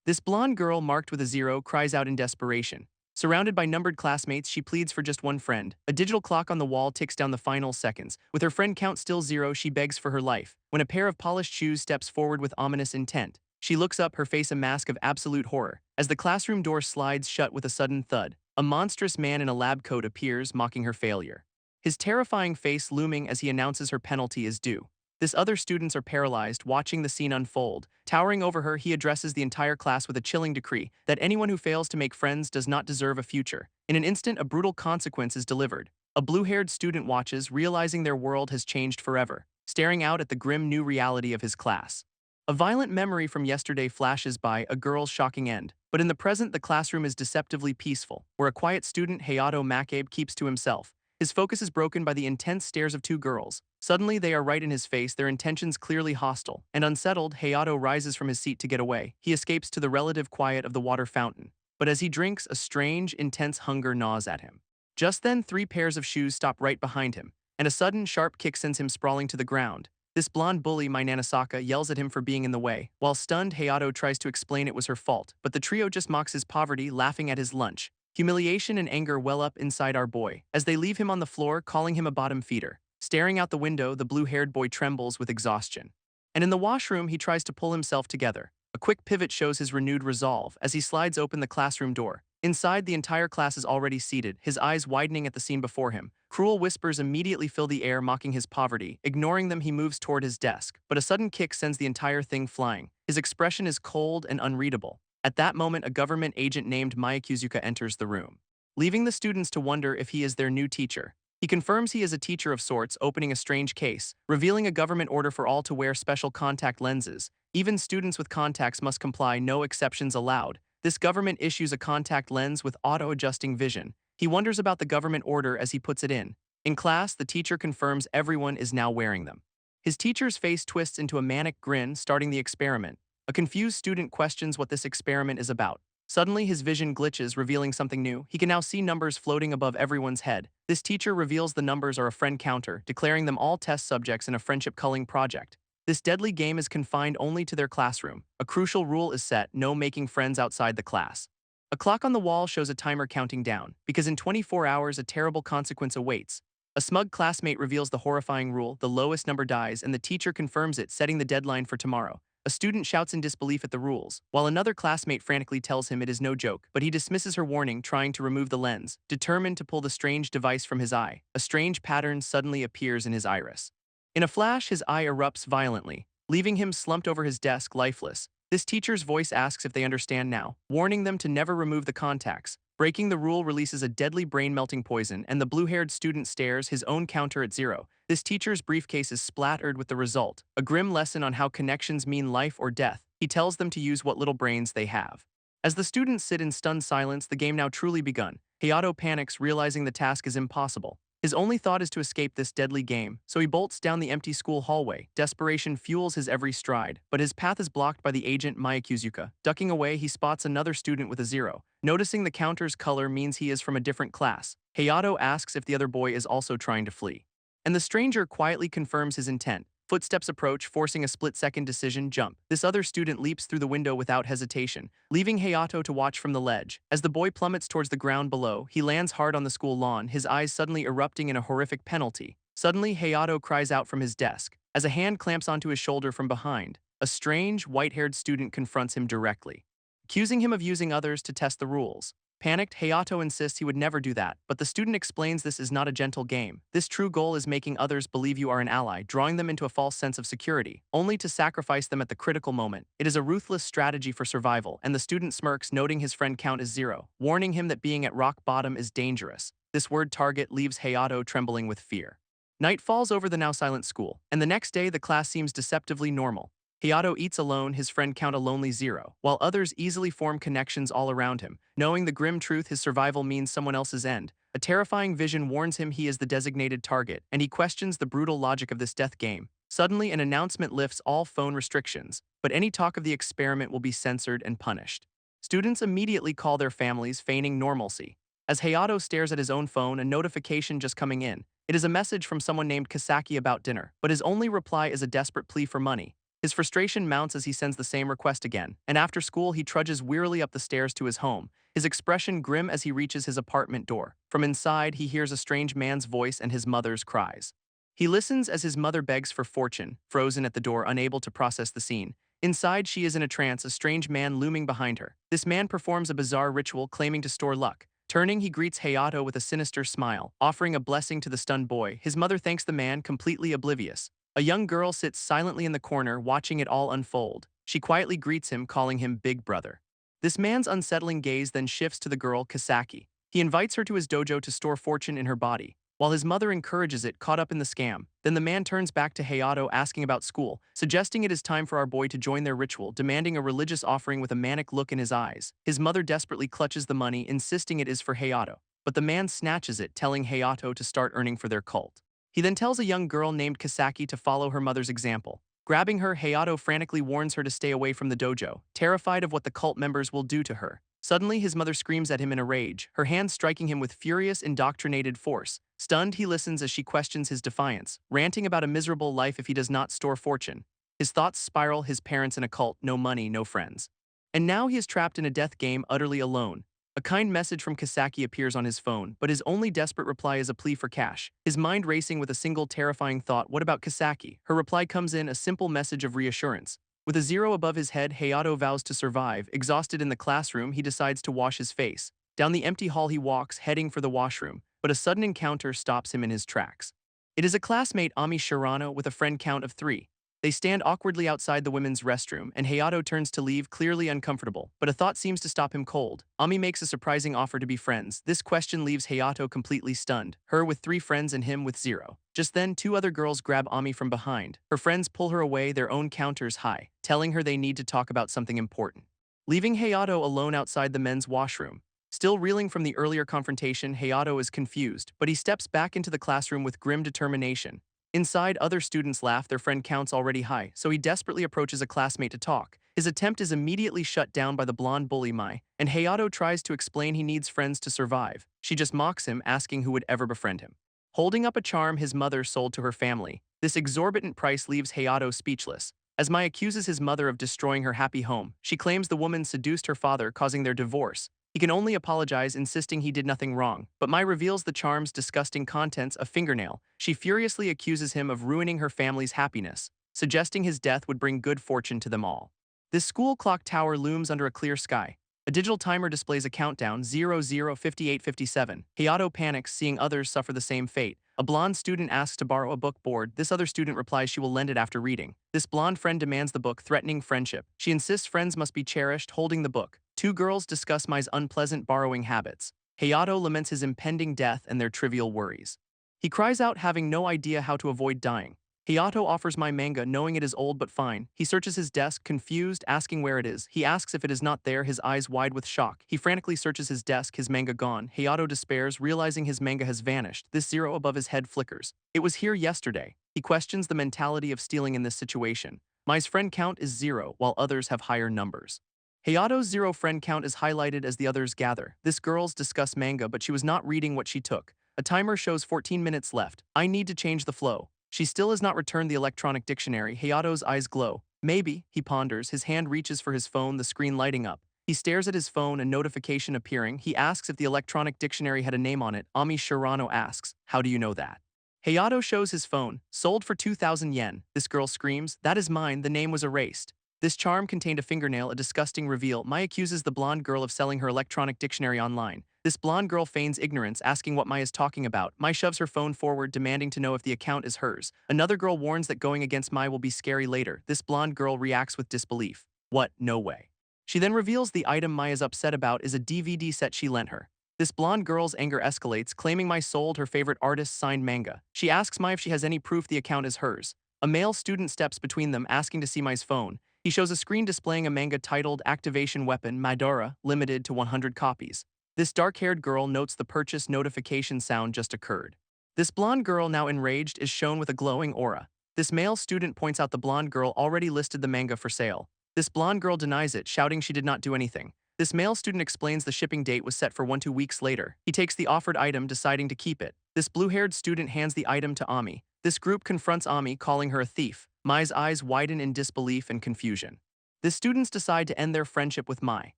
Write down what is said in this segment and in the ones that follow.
This blonde girl marked with a 0 cries out in desperation. Surrounded by numbered classmates, she pleads for just one friend. A digital clock on the wall ticks down the final seconds. With her friend count still 0, she begs for her life. When a pair of polished shoes steps forward with ominous intent, she looks up, her face a mask of absolute horror. As the classroom door slides shut with a sudden thud, a monstrous man in a lab coat appears, mocking her failure. His terrifying face looming as he announces her penalty is due. This other students are paralyzed, watching the scene unfold. Towering over her, he addresses the entire class with a chilling decree that anyone who fails to make friends does not deserve a future. In an instant, a brutal consequence is delivered. A blue-haired student watches, realizing their world has changed forever, staring out at the grim new reality of his class. A violent memory from yesterday flashes by, a girl's shocking end. But in the present, the classroom is deceptively peaceful, where a quiet student, Hayato Makabe, keeps to himself. His focus is broken by the intense stares of two girls. Suddenly, they are right in his face, their intentions clearly hostile. And unsettled, Hayato rises from his seat to get away. He escapes to the relative quiet of the water fountain. But as he drinks, a strange, intense hunger gnaws at him. Just then, 3 pairs of shoes stop right behind him, and a sudden, sharp kick sends him sprawling to the ground. This blonde bully, Manhwa, yells at him for being in the way. While stunned, Hayato tries to explain it was her fault, but the trio just mocks his poverty, laughing at his lunch. Humiliation and anger well up inside our boy, as they leave him on the floor, calling him a bottom feeder. Staring out the window, the blue-haired boy trembles with exhaustion. And in the washroom, he tries to pull himself together. A quick pivot shows his renewed resolve as he slides open the classroom door. Inside, the entire class is already seated, his eyes widening at the scene before him. Cruel whispers immediately fill the air, mocking his poverty. Ignoring them, he moves toward his desk, but a sudden kick sends the entire thing flying. His expression is cold and unreadable. At that moment, a government agent named Makuzuka enters the room, leaving the students to wonder if he is their new teacher. He confirms he is a teacher of sorts, opening a strange case, revealing a government order for all to wear special contact lenses. Even students with contacts must comply, no exceptions allowed. This government issues a contact lens with auto-adjusting vision. He wonders about the government order as he puts it in. In class, the teacher confirms everyone is now wearing them. His teacher's face twists into a manic grin, starting the experiment. A confused student questions what this experiment is about. Suddenly, his vision glitches, revealing something new. He can now see numbers floating above everyone's head. This teacher reveals the numbers are a friend counter, declaring them all test subjects in a friendship culling project. This deadly game is confined only to their classroom. A crucial rule is set: no making friends outside the class. A clock on the wall shows a timer counting down, because in 24 hours a terrible consequence awaits. A smug classmate reveals the horrifying rule: the lowest number dies, and the teacher confirms it, setting the deadline for tomorrow. A student shouts in disbelief at the rules, while another classmate frantically tells him it is no joke, but he dismisses her warning, trying to remove the lens. Determined to pull the strange device from his eye, a strange pattern suddenly appears in his iris. In a flash, his eye erupts violently, leaving him slumped over his desk, lifeless. This teacher's voice asks if they understand now, warning them to never remove the contacts. Breaking the rule releases a deadly brain-melting poison, and the blue-haired student stares, his own counter at 0. This teacher's briefcase is splattered with the result, a grim lesson on how connections mean life or death. He tells them to use what little brains they have. As the students sit in stunned silence, the game now truly begun. Hayato panics, realizing the task is impossible. His only thought is to escape this deadly game, so he bolts down the empty school hallway. Desperation fuels his every stride, but his path is blocked by the agent Makuzuka. Ducking away, he spots another student with a 0. Noticing the counter's color means he is from a different class. Hayato asks if the other boy is also trying to flee, and the stranger quietly confirms his intent. Footsteps approach, forcing a split-second decision jump. This other student leaps through the window without hesitation, leaving Hayato to watch from the ledge. As the boy plummets towards the ground below, he lands hard on the school lawn, his eyes suddenly erupting in a horrific penalty. Suddenly, Hayato cries out from his desk, as a hand clamps onto his shoulder from behind. A strange, white-haired student confronts him directly, accusing him of using others to test the rules. Panicked, Hayato insists he would never do that, but the student explains this is not a gentle game. This true goal is making others believe you are an ally, drawing them into a false sense of security, only to sacrifice them at the critical moment. It is a ruthless strategy for survival, and the student smirks, noting his friend count is 0, warning him that being at rock bottom is dangerous. This word target leaves Hayato trembling with fear. Night falls over the now silent school, and the next day the class seems deceptively normal. Hayato eats alone, his friend count a lonely 0, while others easily form connections all around him. Knowing the grim truth, his survival means someone else's end. A terrifying vision warns him he is the designated target, and he questions the brutal logic of this death game. Suddenly, an announcement lifts all phone restrictions, but any talk of the experiment will be censored and punished. Students immediately call their families, feigning normalcy. As Hayato stares at his own phone, a notification just coming in. It is a message from someone named Kasaki about dinner, but his only reply is a desperate plea for money. His frustration mounts as he sends the same request again, and after school he trudges wearily up the stairs to his home, his expression grim as he reaches his apartment door. From inside, he hears a strange man's voice and his mother's cries. He listens as his mother begs for fortune, frozen at the door, unable to process the scene. Inside, she is in a trance, a strange man looming behind her. This man performs a bizarre ritual claiming to store luck. Turning, he greets Hayato with a sinister smile, offering a blessing to the stunned boy. His mother thanks the man, completely oblivious. A young girl sits silently in the corner, watching it all unfold. She quietly greets him, calling him Big Brother. This man's unsettling gaze then shifts to the girl, Kasaki. He invites her to his dojo to store fortune in her body, while his mother encourages it, caught up in the scam. Then the man turns back to Hayato, asking about school, suggesting it is time for our boy to join their ritual, demanding a religious offering with a manic look in his eyes. His mother desperately clutches the money, insisting it is for Hayato, but the man snatches it, telling Hayato to start earning for their cult. He then tells a young girl named Kasaki to follow her mother's example. Grabbing her, Hayato frantically warns her to stay away from the dojo, terrified of what the cult members will do to her. Suddenly, his mother screams at him in a rage, her hand striking him with furious, indoctrinated force. Stunned, he listens as she questions his defiance, ranting about a miserable life if he does not store fortune. His thoughts spiral, his parents in a cult, no money, no friends. And now he is trapped in a death game, utterly alone. A kind message from Kasaki appears on his phone, but his only desperate reply is a plea for cash. His mind racing with a single terrifying thought: what about Kasaki? Her reply comes in, a simple message of reassurance. With a zero above his head, Hayato vows to survive. Exhausted in the classroom, he decides to wash his face. Down the empty hall he walks, heading for the washroom, but a sudden encounter stops him in his tracks. It is a classmate, Ami Shirano, with a friend count of 3. They stand awkwardly outside the women's restroom, and Hayato turns to leave, clearly uncomfortable, but a thought seems to stop him cold. Ami makes a surprising offer to be friends. This question leaves Hayato completely stunned, her with 3 friends and him with 0. Just then, 2 other girls grab Ami from behind. Her friends pull her away, their own counters high, telling her they need to talk about something important. Leaving Hayato alone outside the men's washroom. Still reeling from the earlier confrontation, Hayato is confused, but he steps back into the classroom with grim determination. Inside, other students laugh, their friend count's already high, so he desperately approaches a classmate to talk. His attempt is immediately shut down by the blonde bully Mai, and Hayato tries to explain he needs friends to survive. She just mocks him, asking who would ever befriend him. Holding up a charm his mother sold to her family, this exorbitant price leaves Hayato speechless. As Mai accuses his mother of destroying her happy home, she claims the woman seduced her father, causing their divorce. He can only apologize, insisting he did nothing wrong, but Mai reveals the charm's disgusting contents, a fingernail. She furiously accuses him of ruining her family's happiness, suggesting his death would bring good fortune to them all. This school clock tower looms under a clear sky. A digital timer displays a countdown, 00:58:57. Hayato panics, seeing others suffer the same fate. A blonde student asks to borrow a book board. This other student replies she will lend it after reading. This blonde friend demands the book, threatening friendship. She insists friends must be cherished, holding the book. 2 girls discuss Mai's unpleasant borrowing habits. Hayato laments his impending death and their trivial worries. He cries out, having no idea how to avoid dying. Hayato offers Mai manga, knowing it is old but fine. He searches his desk, confused, asking where it is. He asks if it is not there, his eyes wide with shock. He frantically searches his desk, his manga gone. Hayato despairs, realizing his manga has vanished. This 0 above his head flickers. It was here yesterday. He questions the mentality of stealing in this situation. Mai's friend count is 0, while others have higher numbers. Hayato's 0 friend count is highlighted as the others gather. This girls discuss manga, but she was not reading what she took. A timer shows 14 minutes left. I need to change the flow. She still has not returned the electronic dictionary. Hayato's eyes glow. Maybe, he ponders, his hand reaches for his phone, the screen lighting up. He stares at his phone, a notification appearing. He asks if the electronic dictionary had a name on it. Ami Shirano asks, how do you know that? Hayato shows his phone, sold for 2,000 yen. This girl screams, that is mine, the name was erased. This charm contained a fingernail, a disgusting reveal. Mai accuses the blonde girl of selling her electronic dictionary online. This blonde girl feigns ignorance, asking what Mai is talking about. Mai shoves her phone forward, demanding to know if the account is hers. Another girl warns that going against Mai will be scary later. This blonde girl reacts with disbelief. What? No way. She then reveals the item Mai is upset about is a DVD set she lent her. This blonde girl's anger escalates, claiming Mai sold her favorite artist's signed manga. She asks Mai if she has any proof the account is hers. A male student steps between them, asking to see Mai's phone. He shows a screen displaying a manga titled Activation Weapon Madara, limited to 100 copies. This dark-haired girl notes the purchase notification sound just occurred. This blonde girl, now enraged, is shown with a glowing aura. This male student points out the blonde girl already listed the manga for sale. This blonde girl denies it, shouting she did not do anything. This male student explains the shipping date was set for 1-2 weeks later. He takes the offered item, deciding to keep it. This blue-haired student hands the item to Ami. This group confronts Ami, calling her a thief. Mai's eyes widen in disbelief and confusion. The students decide to end their friendship with Mai.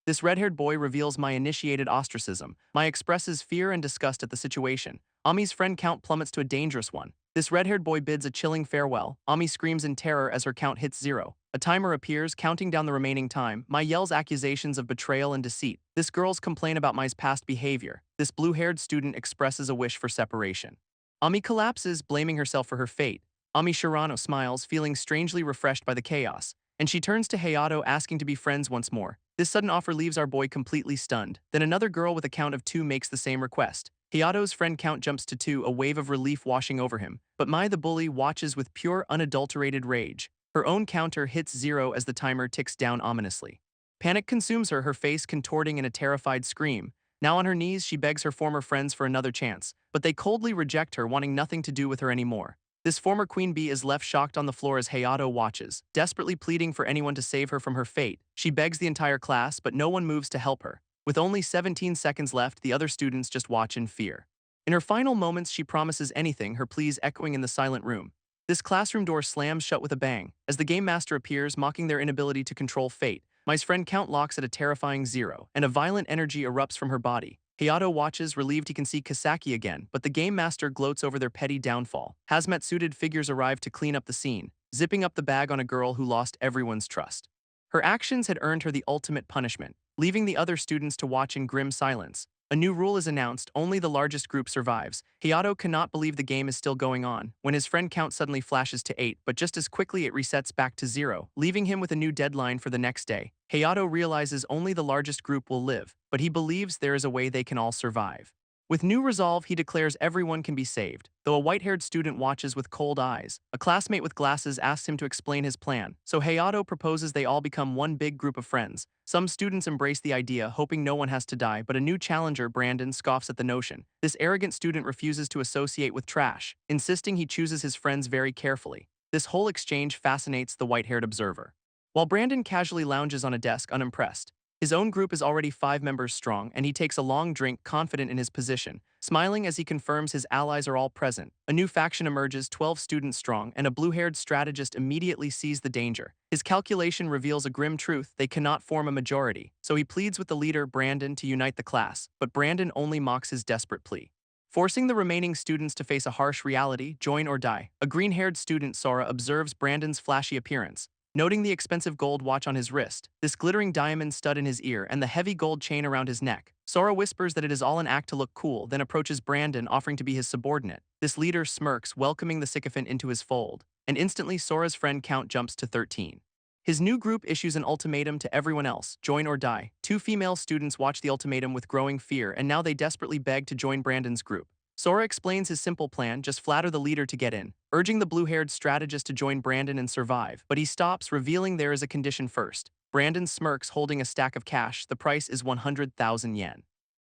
This red-haired boy reveals Mai initiated ostracism. Mai expresses fear and disgust at the situation. Ami's friend count plummets to a dangerous one. This red-haired boy bids a chilling farewell. Ami screams in terror as her count hits 0. A timer appears, counting down the remaining time. Mai yells accusations of betrayal and deceit. This girls complain about Mai's past behavior. This blue-haired student expresses a wish for separation. Ami collapses, blaming herself for her fate. Ami Shirano smiles, feeling strangely refreshed by the chaos, and she turns to Hayato asking to be friends once more. This sudden offer leaves our boy completely stunned. Then another girl with a count of 2 makes the same request. Hayato's friend count jumps to 2, a wave of relief washing over him. But Mai the bully watches with pure, unadulterated rage. Her own counter hits 0 as the timer ticks down ominously. Panic consumes her, her face contorting in a terrified scream. Now on her knees, she begs her former friends for another chance, but they coldly reject her, wanting nothing to do with her anymore. This former queen bee is left shocked on the floor as Hayato watches, desperately pleading for anyone to save her from her fate. She begs the entire class, but no one moves to help her. With only 17 seconds left, the other students just watch in fear. In her final moments, she promises anything, her pleas echoing in the silent room. This classroom door slams shut with a bang. As the game master appears, mocking their inability to control fate, Mai's friend count locks at a terrifying 0, and a violent energy erupts from her body. Hayato watches, relieved he can see Kasaki again, but the game master gloats over their petty downfall. Hazmat-suited figures arrive to clean up the scene, zipping up the bag on a girl who lost everyone's trust. Her actions had earned her the ultimate punishment, leaving the other students to watch in grim silence. A new rule is announced, only the largest group survives. Hayato cannot believe the game is still going on, when his friend count suddenly flashes to 8, but just as quickly it resets back to 0, leaving him with a new deadline for the next day. Hayato realizes only the largest group will live, but he believes there is a way they can all survive. With new resolve, he declares everyone can be saved, though a white-haired student watches with cold eyes. A classmate with glasses asks him to explain his plan, so Hayato proposes they all become one big group of friends. Some students embrace the idea, hoping no one has to die, but a new challenger, Brandon, scoffs at the notion. This arrogant student refuses to associate with trash, insisting he chooses his friends very carefully. This whole exchange fascinates the white-haired observer. While Brandon casually lounges on a desk, unimpressed, his own group is already 5 members strong, and he takes a long drink, confident in his position, smiling as he confirms his allies are all present. A new faction emerges, 12 students strong, and a blue-haired strategist immediately sees the danger. His calculation reveals a grim truth: they cannot form a majority, so he pleads with the leader, Brandon, to unite the class, but Brandon only mocks his desperate plea, forcing the remaining students to face a harsh reality: join or die. A green-haired student, Sora, observes Brandon's flashy appearance, noting the expensive gold watch on his wrist, this glittering diamond stud in his ear, and the heavy gold chain around his neck. Sora whispers that it is all an act to look cool, then approaches Brandon, offering to be his subordinate. This leader smirks, welcoming the sycophant into his fold, and instantly Sora's friend count jumps to 13. His new group issues an ultimatum to everyone else: join or die. 2 female students watch the ultimatum with growing fear, and now they desperately beg to join Brandon's group. Sora explains his simple plan: just flatter the leader to get in, urging the blue-haired strategist to join Brandon and survive, but he stops, revealing there is a condition first. Brandon smirks, holding a stack of cash. The price is 100,000 yen.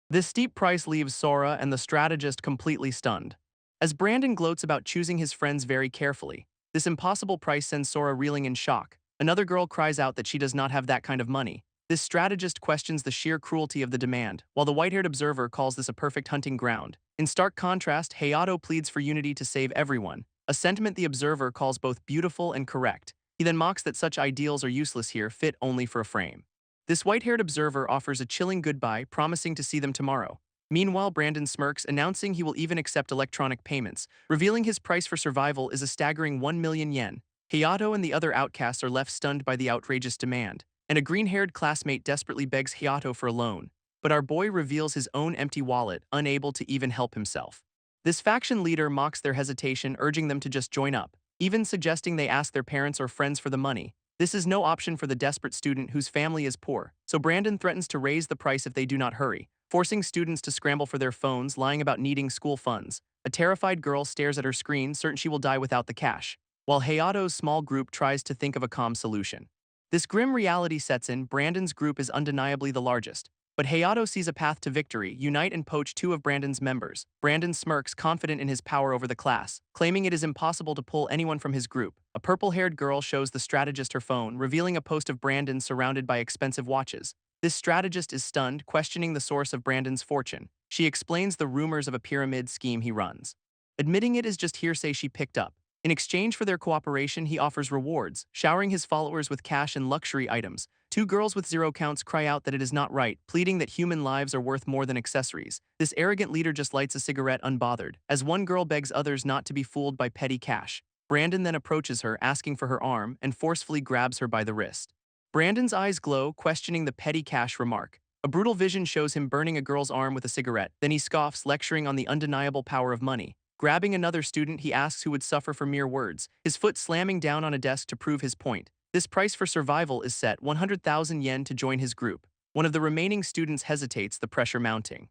This steep price leaves Sora and the strategist completely stunned. As Brandon gloats about choosing his friends very carefully, this impossible price sends Sora reeling in shock. Another girl cries out that she does not have that kind of money. This strategist questions the sheer cruelty of the demand, while the white-haired observer calls this a perfect hunting ground. In stark contrast, Hayato pleads for unity to save everyone, a sentiment the observer calls both beautiful and correct. He then mocks that such ideals are useless here, fit only for a frame. This white-haired observer offers a chilling goodbye, promising to see them tomorrow. Meanwhile, Brandon smirks, announcing he will even accept electronic payments, revealing his price for survival is a staggering 1 million yen. Hayato and the other outcasts are left stunned by the outrageous demand, and a green-haired classmate desperately begs Hayato for a loan. But our boy reveals his own empty wallet, unable to even help himself. This faction leader mocks their hesitation, urging them to just join up, even suggesting they ask their parents or friends for the money. This is no option for the desperate student whose family is poor, so Brandon threatens to raise the price if they do not hurry, forcing students to scramble for their phones, lying about needing school funds. A terrified girl stares at her screen, certain she will die without the cash, while Hayato's small group tries to think of a calm solution. This grim reality sets in. Brandon's group is undeniably the largest, but Hayato sees a path to victory: unite and poach 2 of Brandon's members. Brandon smirks, confident in his power over the class, claiming it is impossible to pull anyone from his group. A purple-haired girl shows the strategist her phone, revealing a post of Brandon surrounded by expensive watches. This strategist is stunned, questioning the source of Brandon's fortune. She explains the rumors of a pyramid scheme he runs, admitting it is just hearsay she picked up. In exchange for their cooperation, he offers rewards, showering his followers with cash and luxury items. Two girls with 0 counts cry out that it is not right, pleading that human lives are worth more than accessories. This arrogant leader just lights a cigarette unbothered, as one girl begs others not to be fooled by petty cash. Brandon then approaches her, asking for her arm, and forcefully grabs her by the wrist. Brandon's eyes glow, questioning the petty cash remark. A brutal vision shows him burning a girl's arm with a cigarette, then he scoffs, lecturing on the undeniable power of money. Grabbing another student, he asks who would suffer for mere words, his foot slamming down on a desk to prove his point. This price for survival is set 100,000 yen to join his group. One of the remaining students hesitates, the pressure mounting.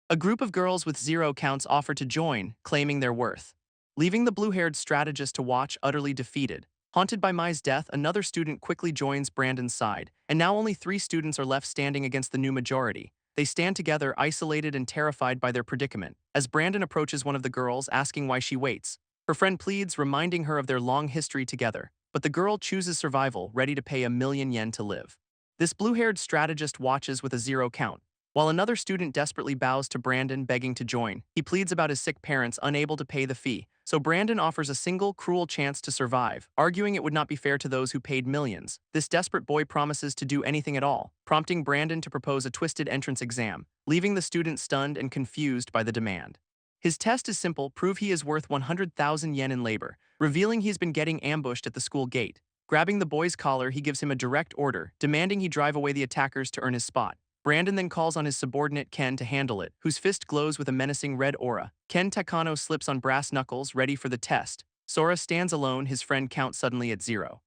A group of girls with 0 counts offer to join, claiming their worth. Leaving the blue-haired strategist to watch, utterly defeated. Haunted by Mai's death, another student quickly joins Brandon's side, and now only 3 students are left standing against the new majority. They stand together, isolated and terrified by their predicament. As Brandon approaches one of the girls, asking why she waits, her friend pleads, reminding her of their long history together. But the girl chooses survival, ready to pay 1,000,000 yen to live. This blue-haired strategist watches with a 0 count, while another student desperately bows to Brandon, begging to join. He pleads about his sick parents, unable to pay the fee, so Brandon offers a single, cruel chance to survive, arguing it would not be fair to those who paid millions. This desperate boy promises to do anything at all, prompting Brandon to propose a twisted entrance exam, leaving the student stunned and confused by the demand. His test is simple: prove he is worth 100,000 yen in labor, revealing he's been getting ambushed at the school gate. Grabbing the boy's collar, he gives him a direct order, demanding he drive away the attackers to earn his spot. Brandon then calls on his subordinate Ken to handle it, whose fist glows with a menacing red aura. Ken Takano slips on brass knuckles, ready for the test. Sora stands alone, his friend counts suddenly at 0.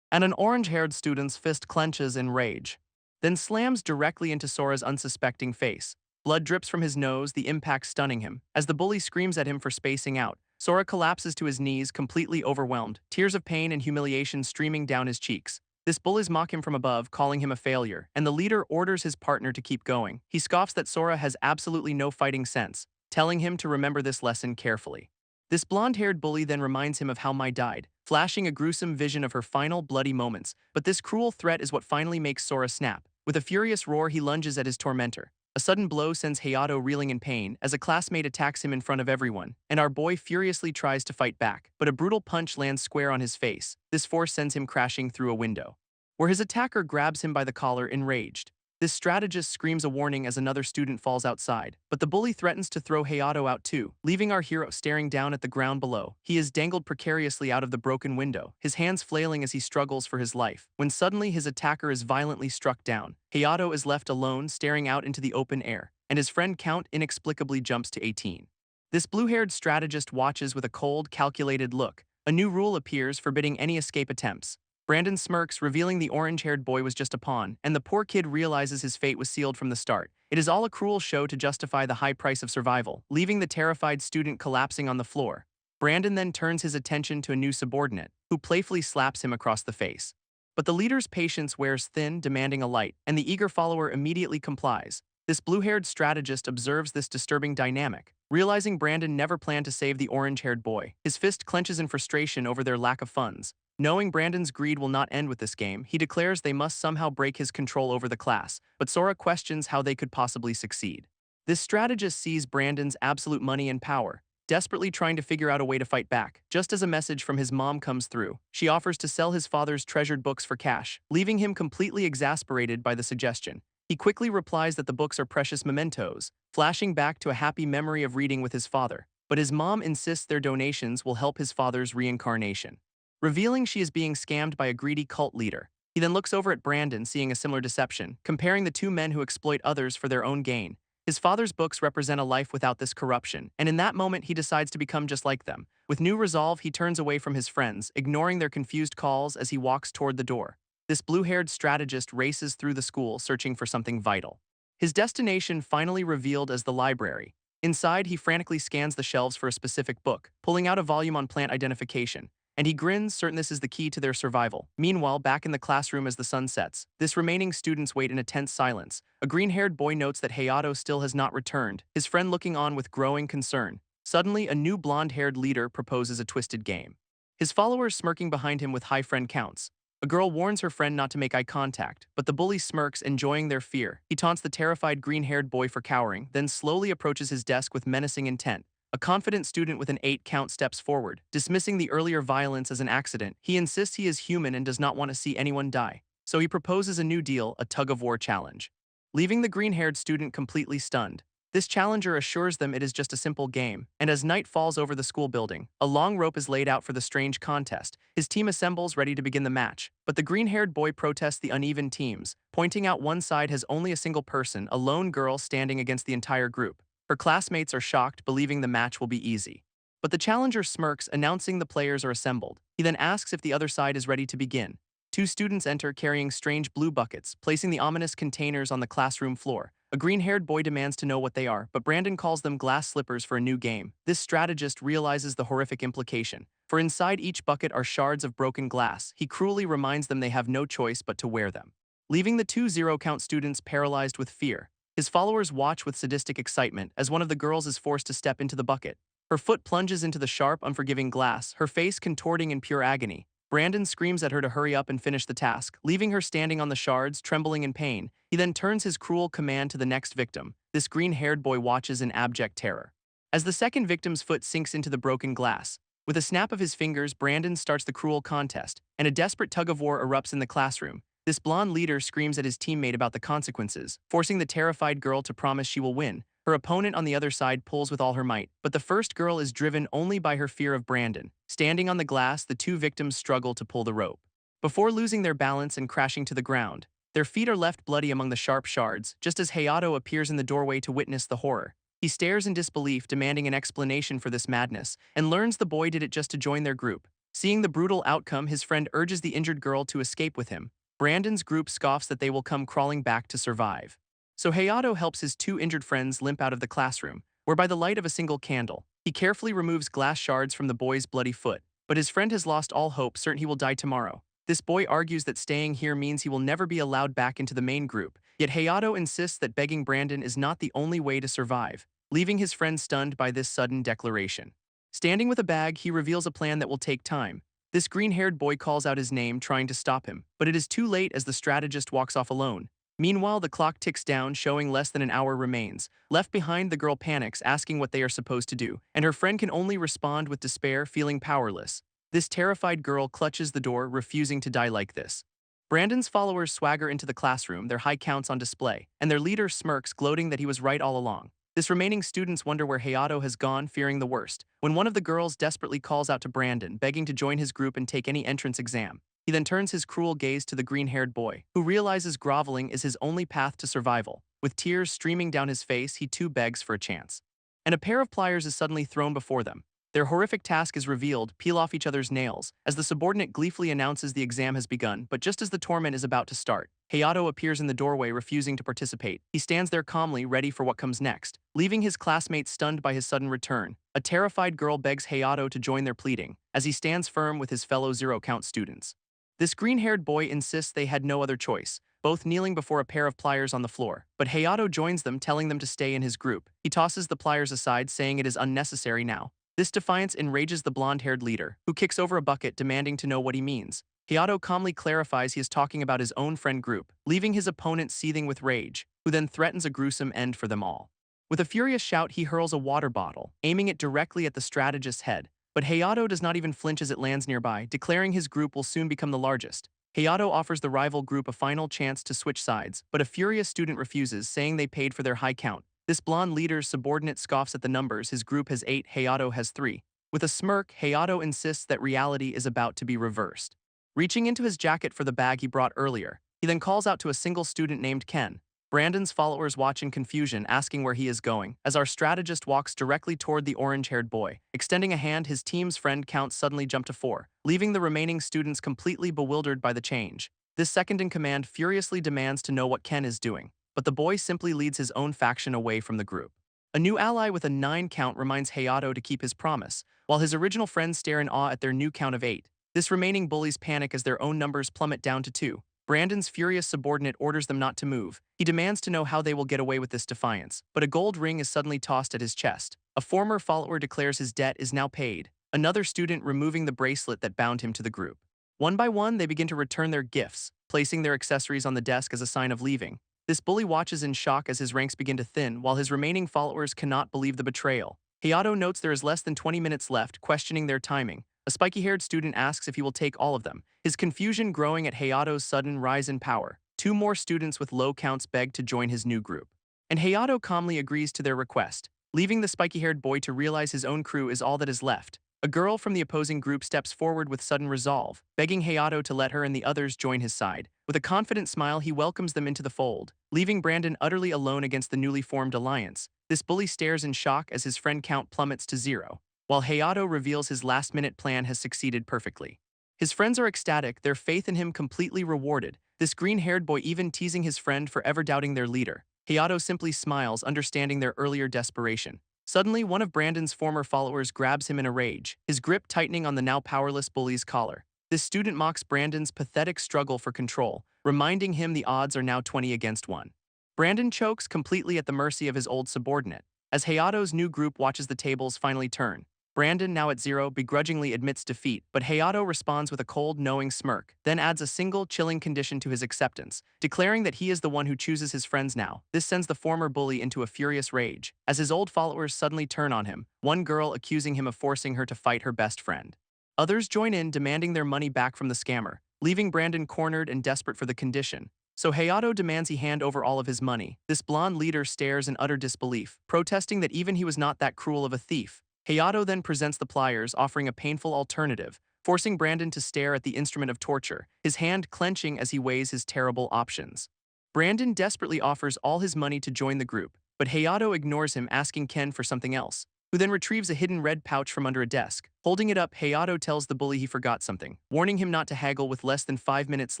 And an orange-haired student's fist clenches in rage, then slams directly into Sora's unsuspecting face. Blood drips from his nose, the impact stunning him. As the bully screams at him for spacing out, Sora collapses to his knees, completely overwhelmed, tears of pain and humiliation streaming down his cheeks. This bullies mock him from above, calling him a failure, and the leader orders his partner to keep going. He scoffs that Sora has absolutely no fighting sense, telling him to remember this lesson carefully. This blonde-haired bully then reminds him of how Mai died, flashing a gruesome vision of her final bloody moments. But this cruel threat is what finally makes Sora snap. With a furious roar, he lunges at his tormentor. A sudden blow sends Hayato reeling in pain as a classmate attacks him in front of everyone, and our boy furiously tries to fight back, but a brutal punch lands square on his face. This force sends him crashing through a window, where his attacker grabs him by the collar, enraged. This strategist screams a warning as another student falls outside, but the bully threatens to throw Hayato out too, leaving our hero staring down at the ground below. He is dangled precariously out of the broken window, his hands flailing as he struggles for his life, when suddenly his attacker is violently struck down. Hayato is left alone, staring out into the open air, and his friend Count inexplicably jumps to 18. This blue-haired strategist watches with a cold, calculated look. A new rule appears, forbidding any escape attempts. Brandon smirks, revealing the orange-haired boy was just a pawn, and the poor kid realizes his fate was sealed from the start. It is all a cruel show to justify the high price of survival, leaving the terrified student collapsing on the floor. Brandon then turns his attention to a new subordinate, who playfully slaps him across the face. But the leader's patience wears thin, demanding a light, and the eager follower immediately complies. This blue-haired strategist observes this disturbing dynamic. Realizing Brandon never planned to save the orange-haired boy, his fist clenches in frustration over their lack of funds. Knowing Brandon's greed will not end with this game, he declares they must somehow break his control over the class, but Sora questions how they could possibly succeed. This strategist sees Brandon's absolute money and power, desperately trying to figure out a way to fight back. Just as a message from his mom comes through, she offers to sell his father's treasured books for cash, leaving him completely exasperated by the suggestion. He quickly replies that the books are precious mementos, flashing back to a happy memory of reading with his father, but his mom insists their donations will help his father's reincarnation, revealing she is being scammed by a greedy cult leader. He then looks over at Brandon, seeing a similar deception, comparing the two men who exploit others for their own gain. His father's books represent a life without this corruption, and in that moment he decides to become just like them. With new resolve, he turns away from his friends, ignoring their confused calls as he walks toward the door. This blue-haired strategist races through the school, searching for something vital. His destination finally revealed as the library. Inside, he frantically scans the shelves for a specific book, pulling out a volume on plant identification, and he grins, certain this is the key to their survival. Meanwhile, back in the classroom as the sun sets, this remaining students wait in a tense silence. A green-haired boy notes that Hayato still has not returned, his friend looking on with growing concern. Suddenly, a new blonde-haired leader proposes a twisted game, his followers smirking behind him with high friend counts. A girl warns her friend not to make eye contact, but the bully smirks, enjoying their fear. He taunts the terrified green-haired boy for cowering, then slowly approaches his desk with menacing intent. A confident student with an 8 count steps forward, dismissing the earlier violence as an accident. He insists he is human and does not want to see anyone die. So he proposes a new deal, a tug-of-war challenge. Leaving the green-haired student completely stunned, this challenger assures them it is just a simple game, and as night falls over the school building, a long rope is laid out for the strange contest. His team assembles ready to begin the match, but the green-haired boy protests the uneven teams, pointing out one side has only a single person, a lone girl standing against the entire group. Her classmates are shocked, believing the match will be easy. But the challenger smirks, announcing the players are assembled. He then asks if the other side is ready to begin. Two students enter carrying strange blue buckets, placing the ominous containers on the classroom floor. A green-haired boy demands to know what they are, but Brandon calls them glass slippers for a new game. This strategist realizes the horrific implication, for inside each bucket are shards of broken glass. He cruelly reminds them they have no choice but to wear them. Leaving the two zero-count students paralyzed with fear, his followers watch with sadistic excitement as one of the girls is forced to step into the bucket. Her foot plunges into the sharp, unforgiving glass, her face contorting in pure agony. Brandon screams at her to hurry up and finish the task, leaving her standing on the shards, trembling in pain. He then turns his cruel command to the next victim. This green-haired boy watches in abject terror. As the second victim's foot sinks into the broken glass, with a snap of his fingers, Brandon starts the cruel contest, and a desperate tug-of-war erupts in the classroom. This blonde leader screams at his teammate about the consequences, forcing the terrified girl to promise she will win. Her opponent on the other side pulls with all her might, but the first girl is driven only by her fear of Brandon. Standing on the glass, the two victims struggle to pull the rope. Before losing their balance and crashing to the ground, their feet are left bloody among the sharp shards, just as Hayato appears in the doorway to witness the horror. He stares in disbelief, demanding an explanation for this madness, and learns the boy did it just to join their group. Seeing the brutal outcome, his friend urges the injured girl to escape with him. Brandon's group scoffs that they will come crawling back to survive. So Hayato helps his two injured friends limp out of the classroom, where by the light of a single candle, he carefully removes glass shards from the boy's bloody foot. But his friend has lost all hope, certain he will die tomorrow. This boy argues that staying here means he will never be allowed back into the main group, yet Hayato insists that begging Brandon is not the only way to survive, leaving his friend stunned by this sudden declaration. Standing with a bag, he reveals a plan that will take time. This green-haired boy calls out his name, trying to stop him, but it is too late as the strategist walks off alone. Meanwhile, the clock ticks down, showing less than an hour remains. Left behind, the girl panics, asking what they are supposed to do, and her friend can only respond with despair, feeling powerless. This terrified girl clutches the door, refusing to die like this. Brandon's followers swagger into the classroom, their high counts on display, and their leader smirks, gloating that he was right all along. This remaining students wonder where Hayato has gone, fearing the worst, when one of the girls desperately calls out to Brandon, begging to join his group and take any entrance exam. He then turns his cruel gaze to the green-haired boy, who realizes groveling is his only path to survival. With tears streaming down his face, he too begs for a chance. And a pair of pliers is suddenly thrown before them. Their horrific task is revealed: peel off each other's nails, as the subordinate gleefully announces the exam has begun. But just as the torment is about to start, Hayato appears in the doorway, refusing to participate. He stands there calmly, ready for what comes next, leaving his classmates stunned by his sudden return. A terrified girl begs Hayato to join their pleading, as he stands firm with his fellow zero-count students. This green-haired boy insists they had no other choice, both kneeling before a pair of pliers on the floor. But Hayato joins them, telling them to stay in his group. He tosses the pliers aside, saying it is unnecessary now. This defiance enrages the blonde-haired leader, who kicks over a bucket, demanding to know what he means. Hayato calmly clarifies he is talking about his own friend group, leaving his opponent seething with rage, who then threatens a gruesome end for them all. With a furious shout, he hurls a water bottle, aiming it directly at the strategist's head. But Hayato does not even flinch as it lands nearby, declaring his group will soon become the largest. Hayato offers the rival group a final chance to switch sides, but a furious student refuses, saying they paid for their high count. This blonde leader's subordinate scoffs at the numbers. His group has 8, Hayato has 3. With a smirk, Hayato insists that reality is about to be reversed. Reaching into his jacket for the bag he brought earlier, he then calls out to a single student named Ken. Brandon's followers watch in confusion, asking where he is going, as our strategist walks directly toward the orange-haired boy. Extending a hand, his team's friend count suddenly jump to 4, leaving the remaining students completely bewildered by the change. This second-in-command furiously demands to know what Ken is doing, but the boy simply leads his own faction away from the group. A new ally with a 9 count reminds Hayato to keep his promise, while his original friends stare in awe at their new count of 8. This remaining bullies panic as their own numbers plummet down to 2. Brandon's furious subordinate orders them not to move. He demands to know how they will get away with this defiance, but a gold ring is suddenly tossed at his chest. A former follower declares his debt is now paid, another student removing the bracelet that bound him to the group. One by one, they begin to return their gifts, placing their accessories on the desk as a sign of leaving. This bully watches in shock as his ranks begin to thin, while his remaining followers cannot believe the betrayal. Hayato notes there is less than 20 minutes left, questioning their timing. A spiky-haired student asks if he will take all of them, his confusion growing at Hayato's sudden rise in power. Two more students with low counts beg to join his new group, and Hayato calmly agrees to their request, leaving the spiky-haired boy to realize his own crew is all that is left. A girl from the opposing group steps forward with sudden resolve, begging Hayato to let her and the others join his side. With a confident smile, he welcomes them into the fold, leaving Brandon utterly alone against the newly formed alliance. This bully stares in shock as his friend count plummets to 0, while Hayato reveals his last-minute plan has succeeded perfectly. His friends are ecstatic, their faith in him completely rewarded, this green-haired boy even teasing his friend for ever doubting their leader. Hayato simply smiles, understanding their earlier desperation. Suddenly, one of Brandon's former followers grabs him in a rage, his grip tightening on the now powerless bully's collar. This student mocks Brandon's pathetic struggle for control, reminding him the odds are now 20 against 1. Brandon chokes, completely at the mercy of his old subordinate. As Hayato's new group watches the tables finally turn, Brandon, now at 0, begrudgingly admits defeat, but Hayato responds with a cold, knowing smirk, then adds a single, chilling condition to his acceptance, declaring that he is the one who chooses his friends now. This sends the former bully into a furious rage, as his old followers suddenly turn on him, one girl accusing him of forcing her to fight her best friend. Others join in, demanding their money back from the scammer, leaving Brandon cornered and desperate for the condition. So Hayato demands he hand over all of his money. This blonde leader stares in utter disbelief, protesting that even he was not that cruel of a thief. Hayato then presents the pliers, offering a painful alternative, forcing Brandon to stare at the instrument of torture, his hand clenching as he weighs his terrible options. Brandon desperately offers all his money to join the group, but Hayato ignores him, asking Ken for something else, who then retrieves a hidden red pouch from under a desk. Holding it up, Hayato tells the bully he forgot something, warning him not to haggle with less than 5 minutes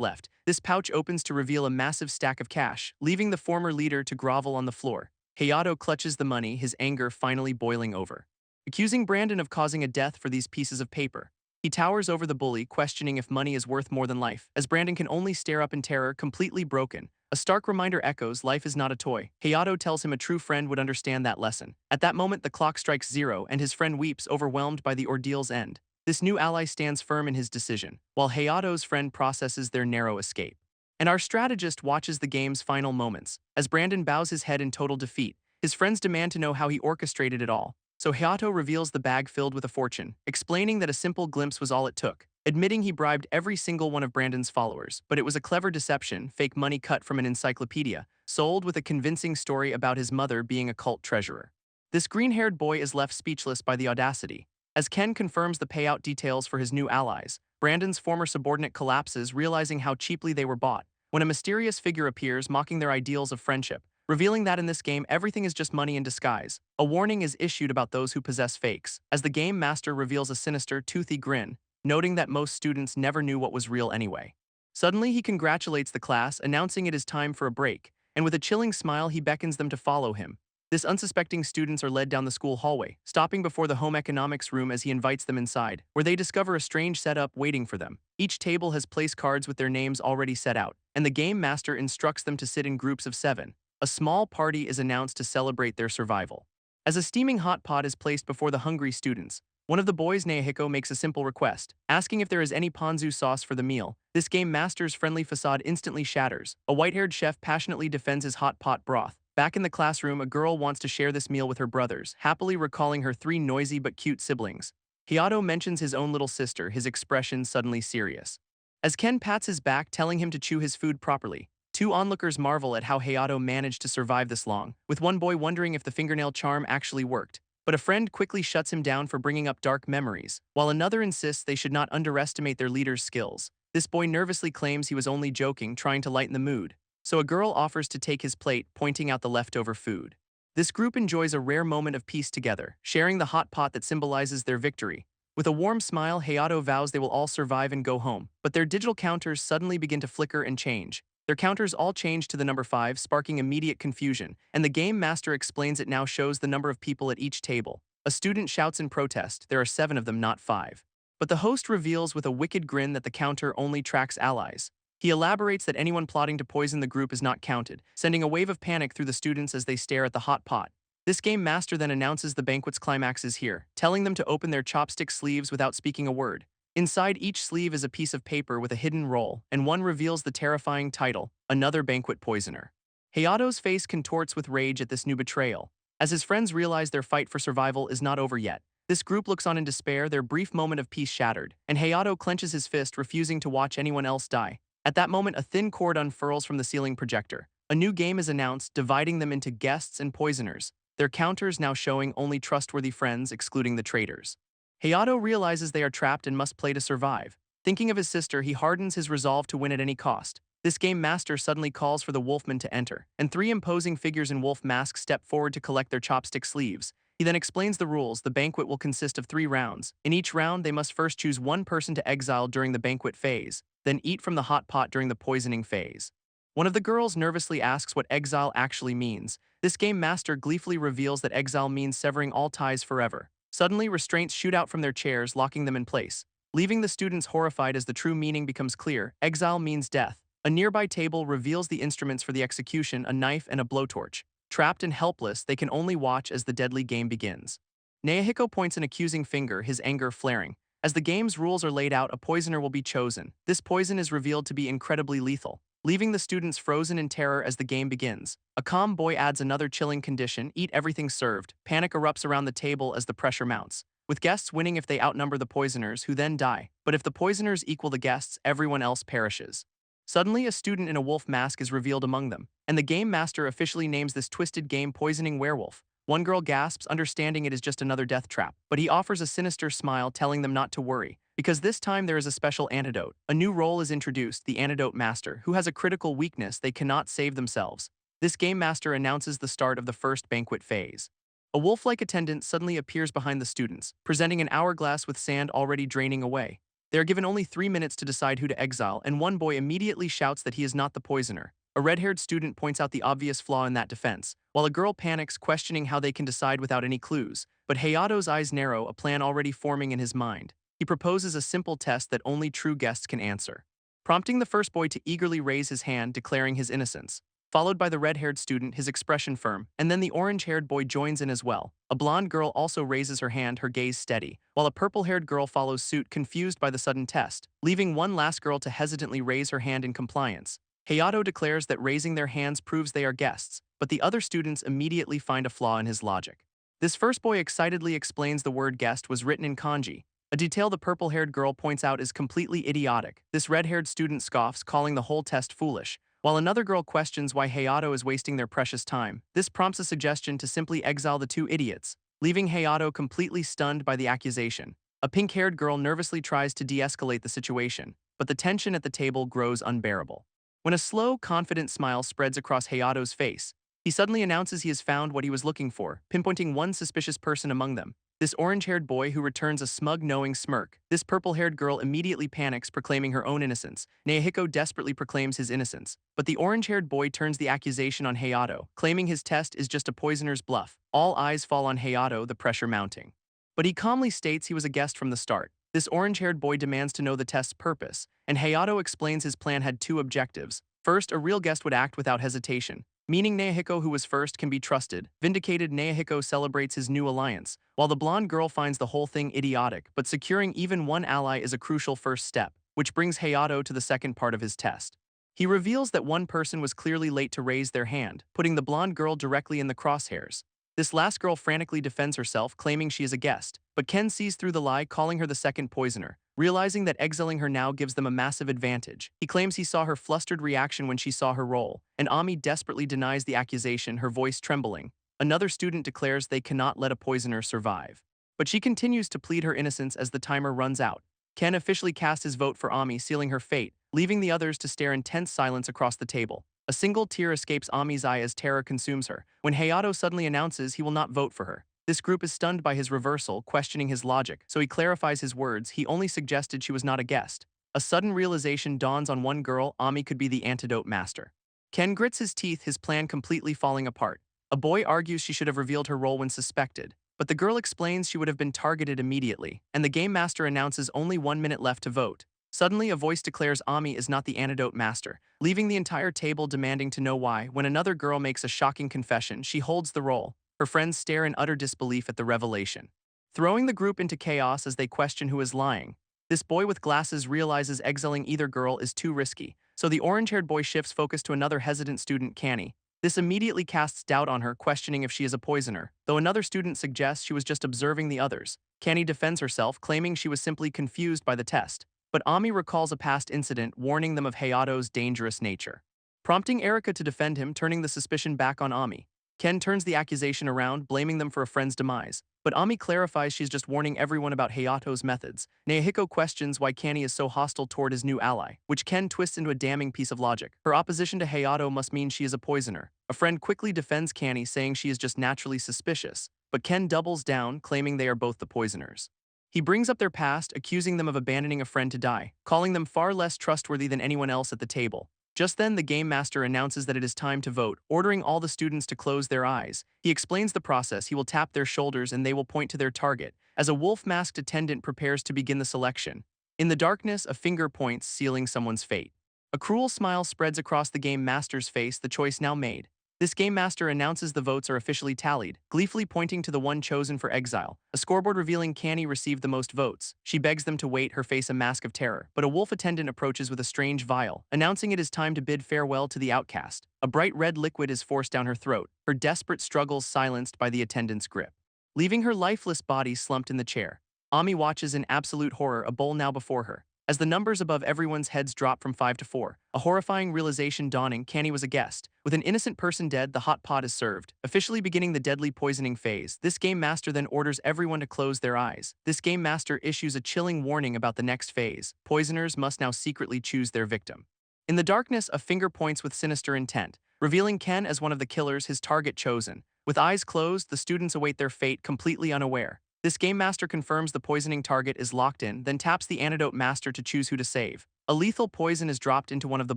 left. This pouch opens to reveal a massive stack of cash, leaving the former leader to grovel on the floor. Hayato clutches the money, his anger finally boiling over, accusing Brandon of causing a death for these pieces of paper. He towers over the bully, questioning if money is worth more than life, as Brandon can only stare up in terror, completely broken. A stark reminder echoes, life is not a toy. Hayato tells him a true friend would understand that lesson. At that moment, the clock strikes 0, and his friend weeps, overwhelmed by the ordeal's end. This new ally stands firm in his decision, while Hayato's friend processes their narrow escape. And our strategist watches the game's final moments. As Brandon bows his head in total defeat, his friends demand to know how he orchestrated it all. So Hayato reveals the bag filled with a fortune, explaining that a simple glimpse was all it took, admitting he bribed every single one of Brandon's followers, but it was a clever deception, fake money cut from an encyclopedia, sold with a convincing story about his mother being a cult treasurer. This green-haired boy is left speechless by the audacity. As Ken confirms the payout details for his new allies, Brandon's former subordinate collapses, realizing how cheaply they were bought, when a mysterious figure appears, mocking their ideals of friendship, revealing that in this game everything is just money in disguise. A warning is issued about those who possess fakes, as the game master reveals a sinister, toothy grin, noting that most students never knew what was real anyway. Suddenly, he congratulates the class, announcing it is time for a break, and with a chilling smile he beckons them to follow him. This unsuspecting students are led down the school hallway, stopping before the home economics room as he invites them inside, where they discover a strange setup waiting for them. Each table has place cards with their names already set out, and the game master instructs them to sit in groups of 7. A small party is announced to celebrate their survival. As a steaming hot pot is placed before the hungry students, one of the boys, Nehiko, makes a simple request, asking if there is any ponzu sauce for the meal. This game master's friendly facade instantly shatters. A white-haired chef passionately defends his hot pot broth. Back in the classroom, a girl wants to share this meal with her brothers, happily recalling her 3 noisy but cute siblings. Hayato mentions his own little sister, his expression suddenly serious. As Ken pats his back, telling him to chew his food properly, 2 onlookers marvel at how Hayato managed to survive this long, with one boy wondering if the fingernail charm actually worked. But a friend quickly shuts him down for bringing up dark memories, while another insists they should not underestimate their leader's skills. This boy nervously claims he was only joking, trying to lighten the mood. So a girl offers to take his plate, pointing out the leftover food. This group enjoys a rare moment of peace together, sharing the hot pot that symbolizes their victory. With a warm smile, Hayato vows they will all survive and go home, but their digital counters suddenly begin to flicker and change. Their counters all change to the number 5, sparking immediate confusion, and the game master explains it now shows the number of people at each table. A student shouts in protest, there are 7 of them, not 5. But the host reveals with a wicked grin that the counter only tracks allies. He elaborates that anyone plotting to poison the group is not counted, sending a wave of panic through the students as they stare at the hot pot. This game master then announces the banquet's climax is here, telling them to open their chopstick sleeves without speaking a word. Inside each sleeve is a piece of paper with a hidden roll, and one reveals the terrifying title, Another Banquet Poisoner. Hayato's face contorts with rage at this new betrayal. As his friends realize their fight for survival is not over yet, this group looks on in despair, their brief moment of peace shattered, and Hayato clenches his fist, refusing to watch anyone else die. At that moment, a thin cord unfurls from the ceiling projector. A new game is announced, dividing them into guests and poisoners, their counters now showing only trustworthy friends, excluding the traitors. Hayato realizes they are trapped and must play to survive. Thinking of his sister, he hardens his resolve to win at any cost. This game master suddenly calls for the wolfmen to enter, and three imposing figures in wolf masks step forward to collect their chopstick sleeves. He then explains the rules. The banquet will consist of 3 rounds. In each round, they must first choose one person to exile during the banquet phase, then eat from the hot pot during the poisoning phase. One of the girls nervously asks what exile actually means. This game master gleefully reveals that exile means severing all ties forever. Suddenly, restraints shoot out from their chairs, locking them in place, leaving the students horrified as the true meaning becomes clear. Exile means death. A nearby table reveals the instruments for the execution, a knife and a blowtorch. Trapped and helpless, they can only watch as the deadly game begins. Naohiko points an accusing finger, his anger flaring. As the game's rules are laid out, a poisoner will be chosen. This poison is revealed to be incredibly lethal, leaving the students frozen in terror as the game begins. A calm boy adds another chilling condition: eat everything served. Panic erupts around the table as the pressure mounts, with guests winning if they outnumber the poisoners, who then die. But if the poisoners equal the guests, everyone else perishes. Suddenly, a student in a wolf mask is revealed among them, and the game master officially names this twisted game Poisoning Werewolf. One girl gasps, understanding it is just another death trap, but he offers a sinister smile, telling them not to worry, because this time there is a special antidote. A new role is introduced, the antidote master, who has a critical weakness: they cannot save themselves. This game master announces the start of the first banquet phase. A wolf-like attendant suddenly appears behind the students, presenting an hourglass with sand already draining away. They are given only 3 minutes to decide who to exile, and one boy immediately shouts that he is not the poisoner. A red-haired student points out the obvious flaw in that defense, while a girl panics, questioning how they can decide without any clues. But Hayato's eyes narrow, a plan already forming in his mind. He proposes a simple test that only true guests can answer, prompting the first boy to eagerly raise his hand, declaring his innocence. Followed by the red-haired student, his expression firm, and then the orange-haired boy joins in as well. A blonde girl also raises her hand, her gaze steady, while a purple-haired girl follows suit, confused by the sudden test, leaving one last girl to hesitantly raise her hand in compliance. Hayato declares that raising their hands proves they are guests, but the other students immediately find a flaw in his logic. This first boy excitedly explains the word guest was written in kanji, a detail the purple-haired girl points out is completely idiotic. This red-haired student scoffs, calling the whole test foolish, while another girl questions why Hayato is wasting their precious time. This prompts a suggestion to simply exile the 2 idiots, leaving Hayato completely stunned by the accusation. A pink-haired girl nervously tries to de-escalate the situation, but the tension at the table grows unbearable. When a slow, confident smile spreads across Hayato's face, he suddenly announces he has found what he was looking for, pinpointing one suspicious person among them. This orange-haired boy, who returns a smug, knowing smirk. This purple-haired girl immediately panics, proclaiming her own innocence. Naohiko desperately proclaims his innocence, but the orange-haired boy turns the accusation on Hayato, claiming his test is just a poisoner's bluff. All eyes fall on Hayato, the pressure mounting. But he calmly states he was a guest from the start. This orange-haired boy demands to know the test's purpose, and Hayato explains his plan had 2 objectives. First, a real guest would act without hesitation, meaning Naohiko, who was first, can be trusted. Vindicated, Naohiko celebrates his new alliance, while the blonde girl finds the whole thing idiotic, but securing even one ally is a crucial first step, which brings Hayato to the second part of his test. He reveals that one person was clearly late to raise their hand, putting the blonde girl directly in the crosshairs. This last girl frantically defends herself, claiming she is a guest, but Ken sees through the lie, calling her the second poisoner. Realizing that exiling her now gives them a massive advantage, he claims he saw her flustered reaction when she saw her role, and Ami desperately denies the accusation, her voice trembling. Another student declares they cannot let a poisoner survive, but she continues to plead her innocence as the timer runs out. Ken officially casts his vote for Ami, sealing her fate, leaving the others to stare in tense silence across the table. A single tear escapes Ami's eye as terror consumes her, when Hayato suddenly announces he will not vote for her. This group is stunned by his reversal, questioning his logic, so he clarifies his words. He only suggested she was not a guest. A sudden realization dawns on one girl: Ami could be the antidote master. Ken grits his teeth, his plan completely falling apart. A boy argues she should have revealed her role when suspected, but the girl explains she would have been targeted immediately, and the game master announces only 1 minute left to vote. Suddenly, a voice declares Ami is not the antidote master, leaving the entire table demanding to know why. When another girl makes a shocking confession, she holds the role. Her friends stare in utter disbelief at the revelation, throwing the group into chaos as they question who is lying. This boy with glasses realizes exiling either girl is too risky, so the orange-haired boy shifts focus to another hesitant student, Canny. This immediately casts doubt on her, questioning if she is a poisoner, though another student suggests she was just observing the others. Kenny defends herself, claiming she was simply confused by the test, but Ami recalls a past incident, warning them of Hayato's dangerous nature, prompting Erika to defend him, turning the suspicion back on Ami. Ken turns the accusation around, blaming them for a friend's demise, but Ami clarifies she's just warning everyone about Hayato's methods. Naohiko questions why Kenny is so hostile toward his new ally, which Ken twists into a damning piece of logic. Her opposition to Hayato must mean she is a poisoner. A friend quickly defends Kenny, saying she is just naturally suspicious, but Ken doubles down, claiming they are both the poisoners. He brings up their past, accusing them of abandoning a friend to die, calling them far less trustworthy than anyone else at the table. Just then, the game master announces that it is time to vote, ordering all the students to close their eyes. He explains the process. He will tap their shoulders and they will point to their target, as a wolf-masked attendant prepares to begin the selection. In the darkness, a finger points, sealing someone's fate. A cruel smile spreads across the game master's face, the choice now made. This game master announces the votes are officially tallied, gleefully pointing to the one chosen for exile. A scoreboard revealing Canny received the most votes. She begs them to wait, her face a mask of terror, but a wolf attendant approaches with a strange vial, announcing it is time to bid farewell to the outcast. A bright red liquid is forced down her throat, her desperate struggles silenced by the attendant's grip, leaving her lifeless body slumped in the chair. Ami watches in absolute horror, a bowl now before her. As the numbers above everyone's heads drop from 5 to 4, a horrifying realization dawning, Canny was a guest. With an innocent person dead, the hot pot is served, officially beginning the deadly poisoning phase. This game master then orders everyone to close their eyes. This game master issues a chilling warning about the next phase. Poisoners must now secretly choose their victim. In the darkness, a finger points with sinister intent, revealing Ken as one of the killers, his target chosen. With eyes closed, the students await their fate, completely unaware. This game master confirms the poisoning target is locked in, then taps the antidote master to choose who to save. A lethal poison is dropped into one of the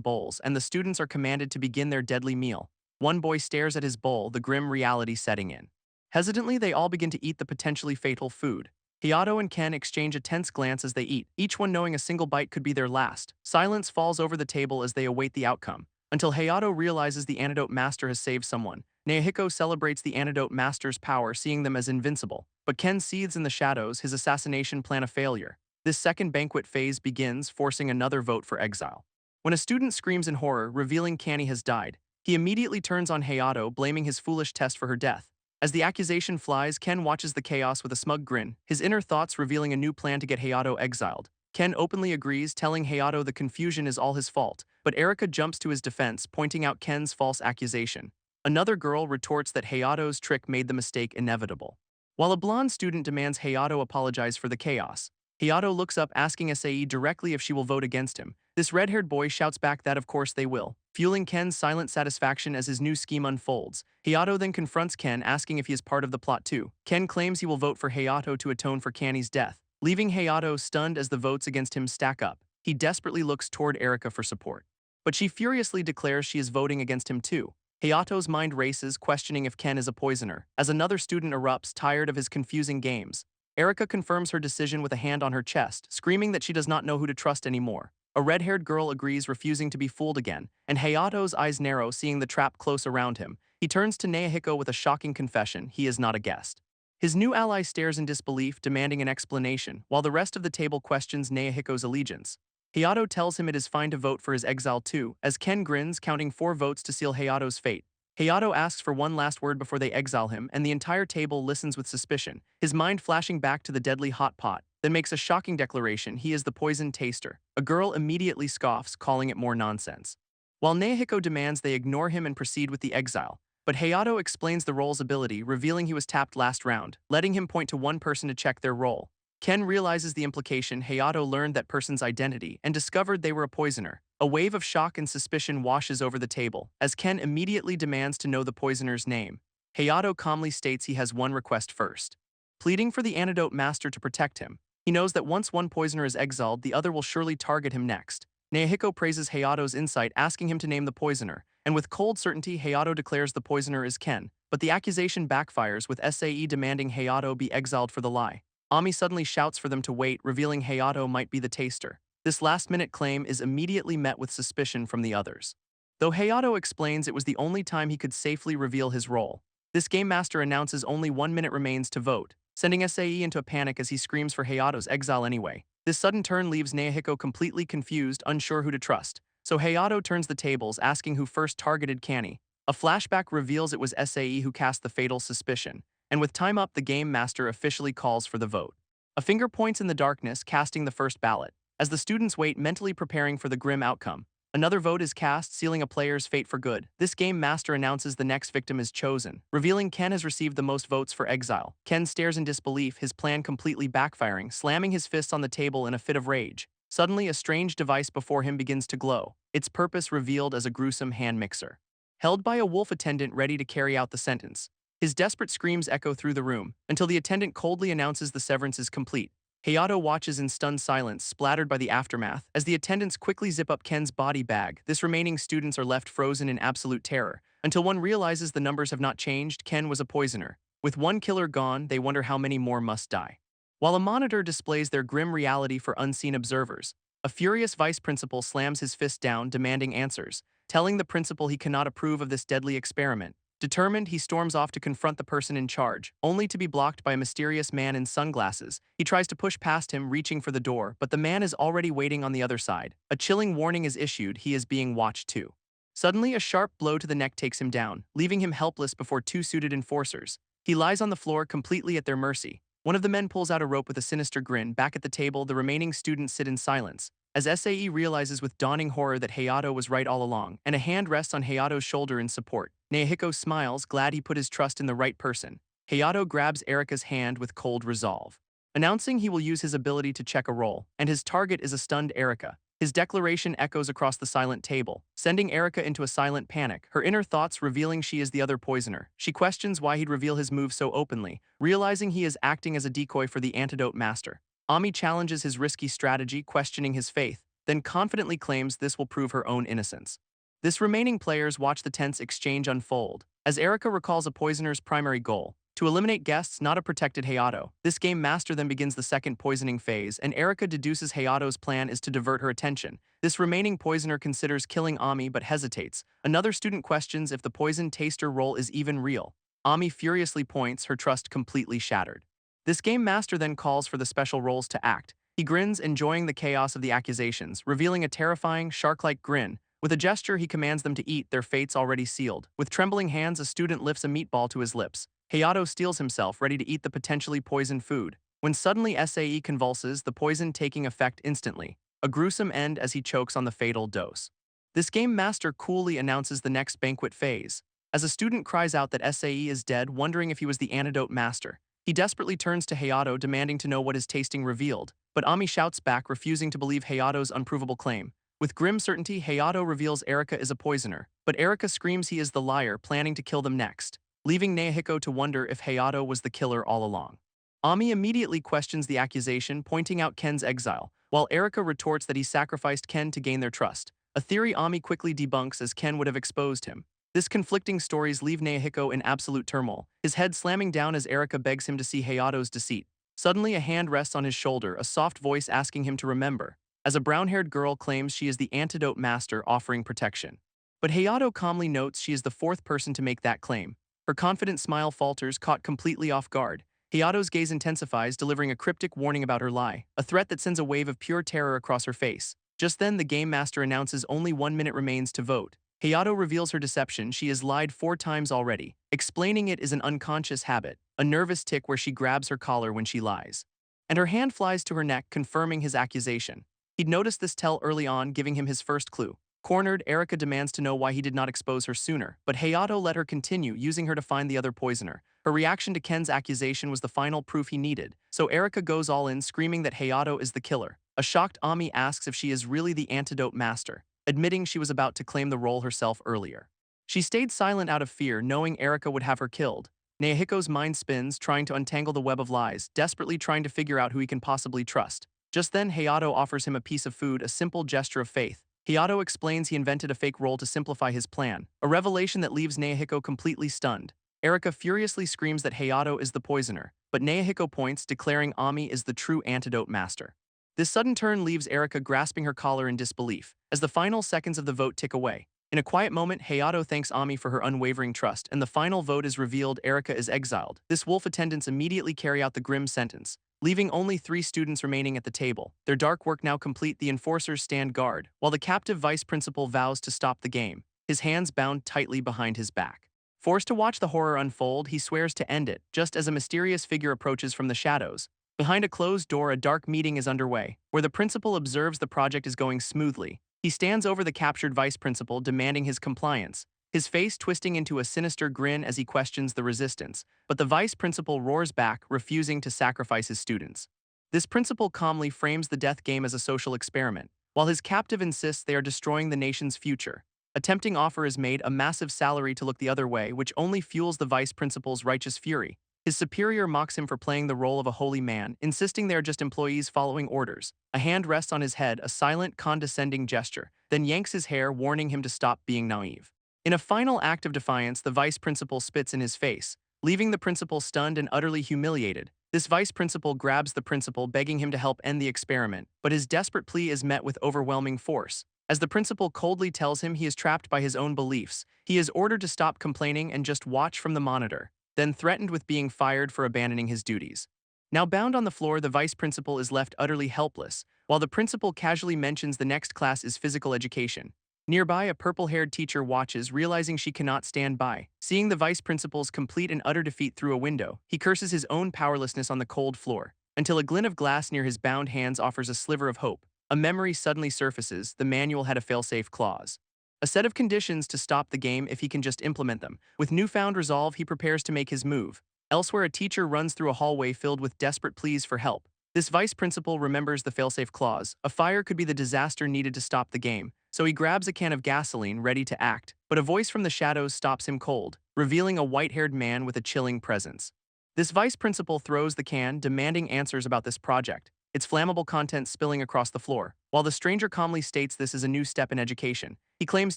bowls, and the students are commanded to begin their deadly meal. One boy stares at his bowl, the grim reality setting in. Hesitantly, they all begin to eat the potentially fatal food. Hayato and Ken exchange a tense glance as they eat, each one knowing a single bite could be their last. Silence falls over the table as they await the outcome, until Hayato realizes the antidote master has saved someone. Naohiko celebrates the antidote master's power, seeing them as invincible. But Ken seethes in the shadows, his assassination plan a failure. This second banquet phase begins, forcing another vote for exile. When a student screams in horror, revealing Canny has died, he immediately turns on Hayato, blaming his foolish test for her death. As the accusation flies, Ken watches the chaos with a smug grin, his inner thoughts revealing a new plan to get Hayato exiled. Ken openly agrees, telling Hayato the confusion is all his fault, but Erika jumps to his defense, pointing out Ken's false accusation. Another girl retorts that Hayato's trick made the mistake inevitable. While a blonde student demands Hayato apologize for the chaos, Hayato looks up, asking Sae directly if she will vote against him. This red-haired boy shouts back that of course they will, fueling Ken's silent satisfaction as his new scheme unfolds. Hayato then confronts Ken, asking if he is part of the plot too. Ken claims he will vote for Hayato to atone for Canny's death, leaving Hayato stunned as the votes against him stack up. He desperately looks toward Erika for support, but she furiously declares she is voting against him too. Hayato's mind races, questioning if Ken is a poisoner. As another student erupts, tired of his confusing games, Erika confirms her decision with a hand on her chest, screaming that she does not know who to trust anymore. A red-haired girl agrees, refusing to be fooled again, and Hayato's eyes narrow, seeing the trap close around him. He turns to Naohiko with a shocking confession: he is not a guest. His new ally stares in disbelief, demanding an explanation, while the rest of the table questions Naohiko's allegiance. Hayato tells him it is fine to vote for his exile too, as Ken grins, counting 4 votes to seal Hayato's fate. Hayato asks for one last word before they exile him, and the entire table listens with suspicion, his mind flashing back to the deadly hot pot, then makes a shocking declaration: he is the poison taster. A girl immediately scoffs, calling it more nonsense. While Naohiko demands they ignore him and proceed with the exile, but Hayato explains the role's ability, revealing he was tapped last round, letting him point to one person to check their role. Ken realizes the implication. Hayato learned that person's identity and discovered they were a poisoner. A wave of shock and suspicion washes over the table, as Ken immediately demands to know the poisoner's name. Hayato calmly states he has one request first, pleading for the antidote master to protect him. He knows that once one poisoner is exiled, the other will surely target him next. Naohiko praises Hayato's insight, asking him to name the poisoner, and with cold certainty, Hayato declares the poisoner is Ken. But the accusation backfires, with Sae demanding Hayato be exiled for the lie. Ami suddenly shouts for them to wait, revealing Hayato might be the taster. This last-minute claim is immediately met with suspicion from the others, though Hayato explains it was the only time he could safely reveal his role. This game master announces only 1 minute remains to vote, sending Sae into a panic as he screams for Hayato's exile anyway. This sudden turn leaves Naohiko completely confused, unsure who to trust. So Hayato turns the tables, asking who first targeted Canny. A flashback reveals it was SAE who cast the fatal suspicion, and with time up, the game master officially calls for the vote. A finger points in the darkness, casting the first ballot. As the students wait, mentally preparing for the grim outcome, another vote is cast, sealing a player's fate for good. This game master announces the next victim is chosen, revealing Ken has received the most votes for exile. Ken stares in disbelief, his plan completely backfiring, slamming his fists on the table in a fit of rage. Suddenly, a strange device before him begins to glow, its purpose revealed as a gruesome hand mixer. Held by a wolf attendant ready to carry out the sentence. His desperate screams echo through the room, until the attendant coldly announces the severance is complete. Hayato watches in stunned silence, splattered by the aftermath. As the attendants quickly zip up Ken's body bag, this remaining students are left frozen in absolute terror. Until one realizes the numbers have not changed, Ken was a poisoner. With one killer gone, they wonder how many more must die. While a monitor displays their grim reality for unseen observers, a furious vice principal slams his fist down, demanding answers, telling the principal he cannot approve of this deadly experiment. Determined, he storms off to confront the person in charge, only to be blocked by a mysterious man in sunglasses. He tries to push past him, reaching for the door, but the man is already waiting on the other side. A chilling warning is issued, he is being watched too. Suddenly, a sharp blow to the neck takes him down, leaving him helpless before two suited enforcers. He lies on the floor, completely at their mercy. One of the men pulls out a rope with a sinister grin. Back at the table, the remaining students sit in silence, as SAE realizes with dawning horror that Hayato was right all along, and a hand rests on Hayato's shoulder in support. Nehiko smiles, glad he put his trust in the right person. Hayato grabs Erika's hand with cold resolve, announcing he will use his ability to check a roll, and his target is a stunned Erika. His declaration echoes across the silent table, sending Erika into a silent panic, her inner thoughts revealing she is the other poisoner. She questions why he'd reveal his move so openly, realizing he is acting as a decoy for the antidote master. Ami challenges his risky strategy, questioning his faith, then confidently claims this will prove her own innocence. This remaining players watch the tense exchange unfold, as Erika recalls a poisoner's primary goal, to eliminate guests, not a protected Hayato. This game master then begins the second poisoning phase, and Erika deduces Hayato's plan is to divert her attention. This remaining poisoner considers killing Ami but hesitates. Another student questions if the poison taster role is even real. Ami furiously points, her trust completely shattered. This game master then calls for the special roles to act. He grins, enjoying the chaos of the accusations, revealing a terrifying, shark-like grin. With a gesture, he commands them to eat, their fates already sealed. With trembling hands, a student lifts a meatball to his lips. Hayato steels himself, ready to eat the potentially poisoned food, when suddenly SAE convulses, the poison taking effect instantly. A gruesome end as he chokes on the fatal dose. This game master coolly announces the next banquet phase. As a student cries out that SAE is dead, wondering if he was the antidote master, he desperately turns to Hayato, demanding to know what his tasting revealed. But Ami shouts back, refusing to believe Hayato's unprovable claim. With grim certainty, Hayato reveals Erika is a poisoner, but Erika screams he is the liar, planning to kill them next, leaving Nehiko to wonder if Hayato was the killer all along. Ami immediately questions the accusation, pointing out Ken's exile, while Erika retorts that he sacrificed Ken to gain their trust, a theory Ami quickly debunks as Ken would have exposed him. This conflicting stories leave Nehiko in absolute turmoil, his head slamming down as Erika begs him to see Hayato's deceit. Suddenly, a hand rests on his shoulder, a soft voice asking him to remember, as a brown-haired girl claims she is the antidote master offering protection. But Hayato calmly notes she is the fourth person to make that claim. Her confident smile falters, caught completely off guard. Hayato's gaze intensifies, delivering a cryptic warning about her lie, a threat that sends a wave of pure terror across her face. Just then, the game master announces only 1 minute remains to vote. Hayato reveals her deception, she has lied 4 times already, explaining it is an unconscious habit, a nervous tic where she grabs her collar when she lies. And her hand flies to her neck, confirming his accusation. He'd noticed this tell early on, giving him his first clue. Cornered, Erika demands to know why he did not expose her sooner, but Hayato let her continue, using her to find the other poisoner. Her reaction to Ken's accusation was the final proof he needed, so Erika goes all in, screaming that Hayato is the killer. A shocked Ami asks if she is really the antidote master, admitting she was about to claim the role herself earlier. She stayed silent out of fear, knowing Erika would have her killed. Nehiko's mind spins, trying to untangle the web of lies, desperately trying to figure out who he can possibly trust. Just then, Hayato offers him a piece of food, a simple gesture of faith. Hayato explains he invented a fake role to simplify his plan, a revelation that leaves Nehiko completely stunned. Erika furiously screams that Hayato is the poisoner, but Nehiko points, declaring Ami is the true antidote master. This sudden turn leaves Erika grasping her collar in disbelief, as the final seconds of the vote tick away. In a quiet moment, Hayato thanks Ami for her unwavering trust, and the final vote is revealed: Erika is exiled. This wolf attendants immediately carry out the grim sentence, leaving only 3 students remaining at the table. Their dark work now complete, the enforcers stand guard, while the captive vice principal vows to stop the game. his hands bound tightly behind his back. Forced to watch the horror unfold, he swears to end it, just as a mysterious figure approaches from the shadows. Behind a closed door, a dark meeting is underway, where the principal observes the project is going smoothly. He stands over the captured vice principal, demanding his compliance, his face twisting into a sinister grin as he questions the resistance, but the vice principal roars back, refusing to sacrifice his students. This principal calmly frames the death game as a social experiment, while his captive insists they are destroying the nation's future. A tempting offer is made, a massive salary to look the other way, which only fuels the vice principal's righteous fury. His superior mocks him for playing the role of a holy man, insisting they are just employees following orders. A hand rests on his head, a silent, condescending gesture, then yanks his hair, warning him to stop being naive. In a final act of defiance, the vice principal spits in his face, leaving the principal stunned and utterly humiliated. This vice principal grabs the principal, begging him to help end the experiment, but his desperate plea is met with overwhelming force. As the principal coldly tells him he is trapped by his own beliefs, he is ordered to stop complaining and just watch from the monitor, then threatened with being fired for abandoning his duties. Now bound on the floor, the vice principal is left utterly helpless, while the principal casually mentions the next class is physical education. Nearby, a purple-haired teacher watches, realizing she cannot stand by. Seeing the vice principal's complete and utter defeat through a window, he curses his own powerlessness on the cold floor, until a glint of glass near his bound hands offers a sliver of hope. A memory suddenly surfaces. The manual had a failsafe clause, a set of conditions to stop the game if he can just implement them. With newfound resolve, he prepares to make his move. Elsewhere, a teacher runs through a hallway filled with desperate pleas for help. This vice principal remembers the failsafe clause. A fire could be the disaster needed to stop the game, so he grabs a can of gasoline, ready to act. But a voice from the shadows stops him cold, revealing a white-haired man with a chilling presence. This vice principal throws the can, demanding answers about this project, its flammable contents spilling across the floor. While the stranger calmly states this is a new step in education, he claims